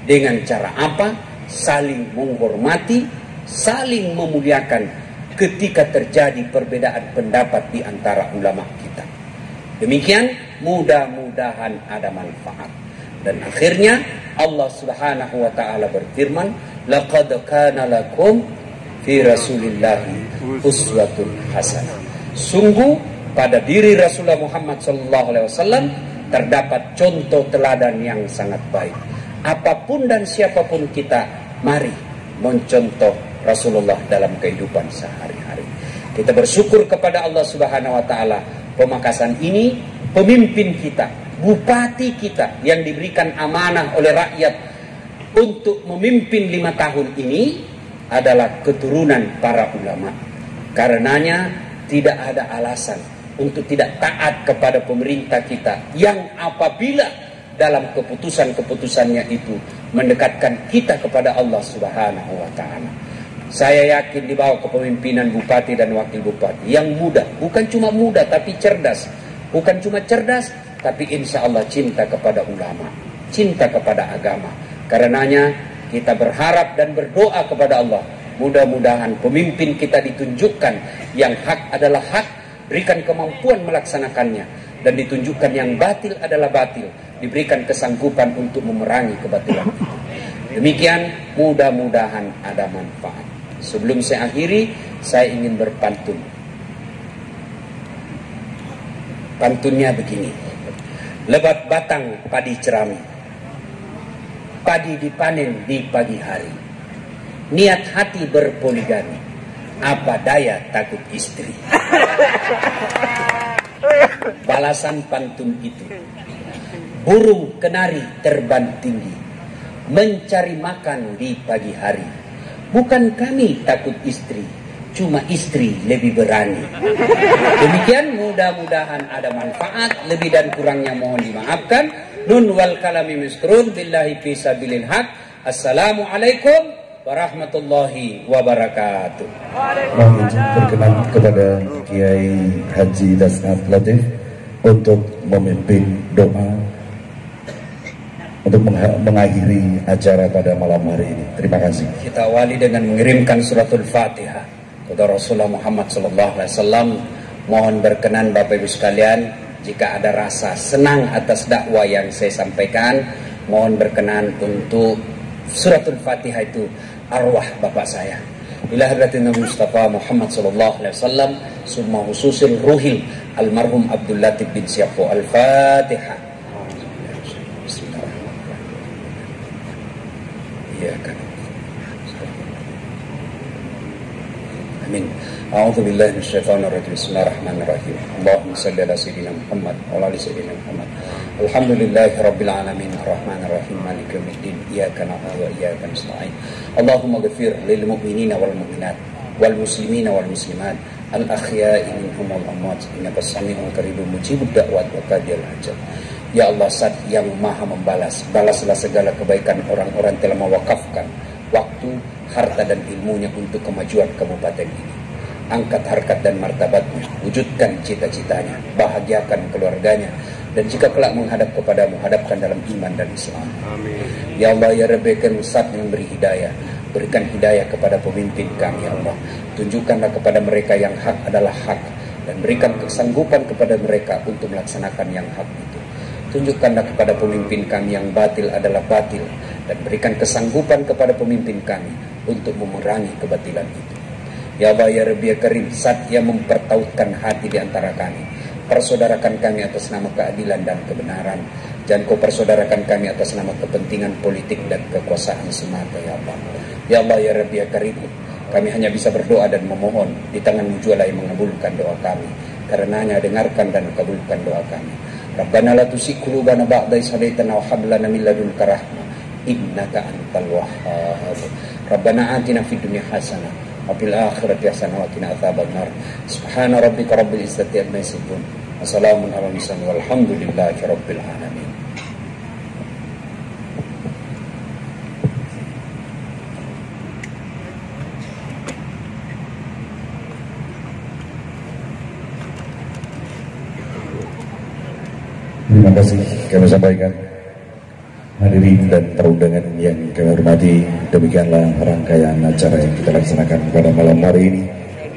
Dengan cara apa? Saling menghormati, saling memuliakan ketika terjadi perbedaan pendapat di antara ulama kita. Demikian, mudah-mudahan ada manfaat. Dan akhirnya Allah Subhanahu wa taala berfirman, laqad kana lakum fi Rasulillahi uswatun hasanah. Sungguh pada diri Rasulullah Muhammad SAW terdapat contoh teladan yang sangat baik. Apapun dan siapapun kita, mari mencontoh Rasulullah dalam kehidupan sehari-hari. Kita bersyukur kepada Allah Subhanahu wa taala, Pemakasan ini pemimpin kita, bupati kita yang diberikan amanah oleh rakyat untuk memimpin 5 tahun ini adalah keturunan para ulama. Karenanya tidak ada alasan untuk tidak taat kepada pemerintah kita yang apabila dalam keputusan-keputusannya itu mendekatkan kita kepada Allah Subhanahu wa taala. Saya yakin di bawah kepemimpinan bupati dan wakil bupati yang muda, bukan cuma muda tapi cerdas, bukan cuma cerdas tapi insya Allah cinta kepada ulama, cinta kepada agama. Karenanya kita berharap dan berdoa kepada Allah, mudah-mudahan pemimpin kita ditunjukkan yang hak adalah hak, berikan kemampuan melaksanakannya, dan ditunjukkan yang batil adalah batil, diberikan kesanggupan untuk memerangi kebatilan itu. Demikian, mudah-mudahan ada manfaat. Sebelum saya akhiri, saya ingin berpantun. Pantunnya begini. Lebat batang padi cerami, padi dipanen di pagi hari. Niat hati berpoligami, apa daya takut istri. Balasan pantun itu, burung kenari terbang tinggi, mencari makan di pagi hari. Bukan kami takut istri, cuma istri lebih berani. Demikian, mudah-mudahan ada manfaat. Lebih dan kurangnya mohon dimaafkan. Nun wal kalami miskrun billahi fi sabilil haq. Assalamualaikum warahmatullahi wabarakatuh. Mohon berkenan kepada Kiai Haji Dasnat Latif untuk memimpin doa untuk mengakhiri acara pada malam hari ini. Terima kasih. Kita awali dengan mengirimkan suratul Fatihah kepada Rasulullah Muhammad SAW. Mohon berkenan Bapak Ibu sekalian, jika ada rasa senang atas dakwah yang saya sampaikan, mohon berkenan untuk suratul Fatihah itu arwah bapak saya. Ila hadratin Nabi Mustafa Muhammad SAW, summa hususil ruhil almarhum Abdul Latif bin Syafo. Al-Fatihah. Amin. A'udzu billahi minasyaitonir rajim. Bismillahirrahmanirrahim. Allahumma shalli ala sayyidina Muhammad wa ala ali sayyidina Muhammad. Alhamdulillahi rabbil alamin arrahmanir rahim maliki yaumiddin. Iyyaka na'budu wa iyyaka nasta'in. Allahumma ighfir lil mu'minina wal mu'minat wal muslimina wal muslimat al-akhya'i minhum wal amwat innaka sami'un qaribun mujibud da'wat wa qadiyal hajat. Ya Allah, Zat yang maha membalas, balaslah segala kebaikan orang-orang telah mewakafkan waktu, harta dan ilmunya untuk kemajuan kabupaten ini. Angkat harkat dan martabatnya, wujudkan cita-citanya, bahagiakan keluarganya, dan jika kelak menghadap kepadamu, hadapkan dalam iman dan Islam. Amin. Ya Allah, ya Rabbi, Ustaz yang beri hidayah, berikan hidayah kepada pemimpin kami, ya Allah. Tunjukkanlah kepada mereka yang hak adalah hak, dan berikan kesanggupan kepada mereka untuk melaksanakan yang hak itu. Tunjukkanlah kepada pemimpin kami yang batil adalah batil, dan berikan kesanggupan kepada pemimpin kami untuk memerangi kebatilan itu. Ya Allah, ya Rabbi, ya Karim, Zat yang mempertautkan hati di antara kami, persaudarakan kami atas nama keadilan dan kebenaran. Jangan kau persaudarakan kami atas nama kepentingan politik dan kekuasaan semata, ya Allah. Ya Allah, ya Rabbi, ya Karim, kami hanya bisa berdoa dan memohon, di tangan-Mu jualah yang mengabulkan doa kami. Karenanya dengarkan dan kabulkan doa kami. Rabbana la tuzigh qulubana ba'da idh hadaytana wa hab lana min ladunka rahmah innaka antal wahhab. Rabbana atina fid dunya hasanah wa fil akhirati hasanah wa qina adzabannar. Subhana rabbika rabbil izzati amma yasifun. Wassalamun ala mursalin walhamdulillahi rabbil alamin. Terima kasih kami sampaikan hadirin dan perundangan yang kami hormati. Demikianlah rangkaian acara yang kita laksanakan pada malam hari ini.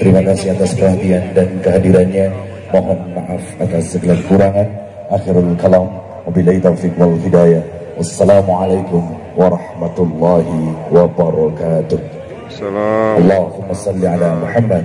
Terima kasih atas perhatian dan kehadirannya. Mohon maaf atas segala kekurangan. Akhirul kalam, wabillahi taufiq wal hidayah. Wassalamualaikum warahmatullahi wabarakatuh. Allahumma salli ala Muhammad.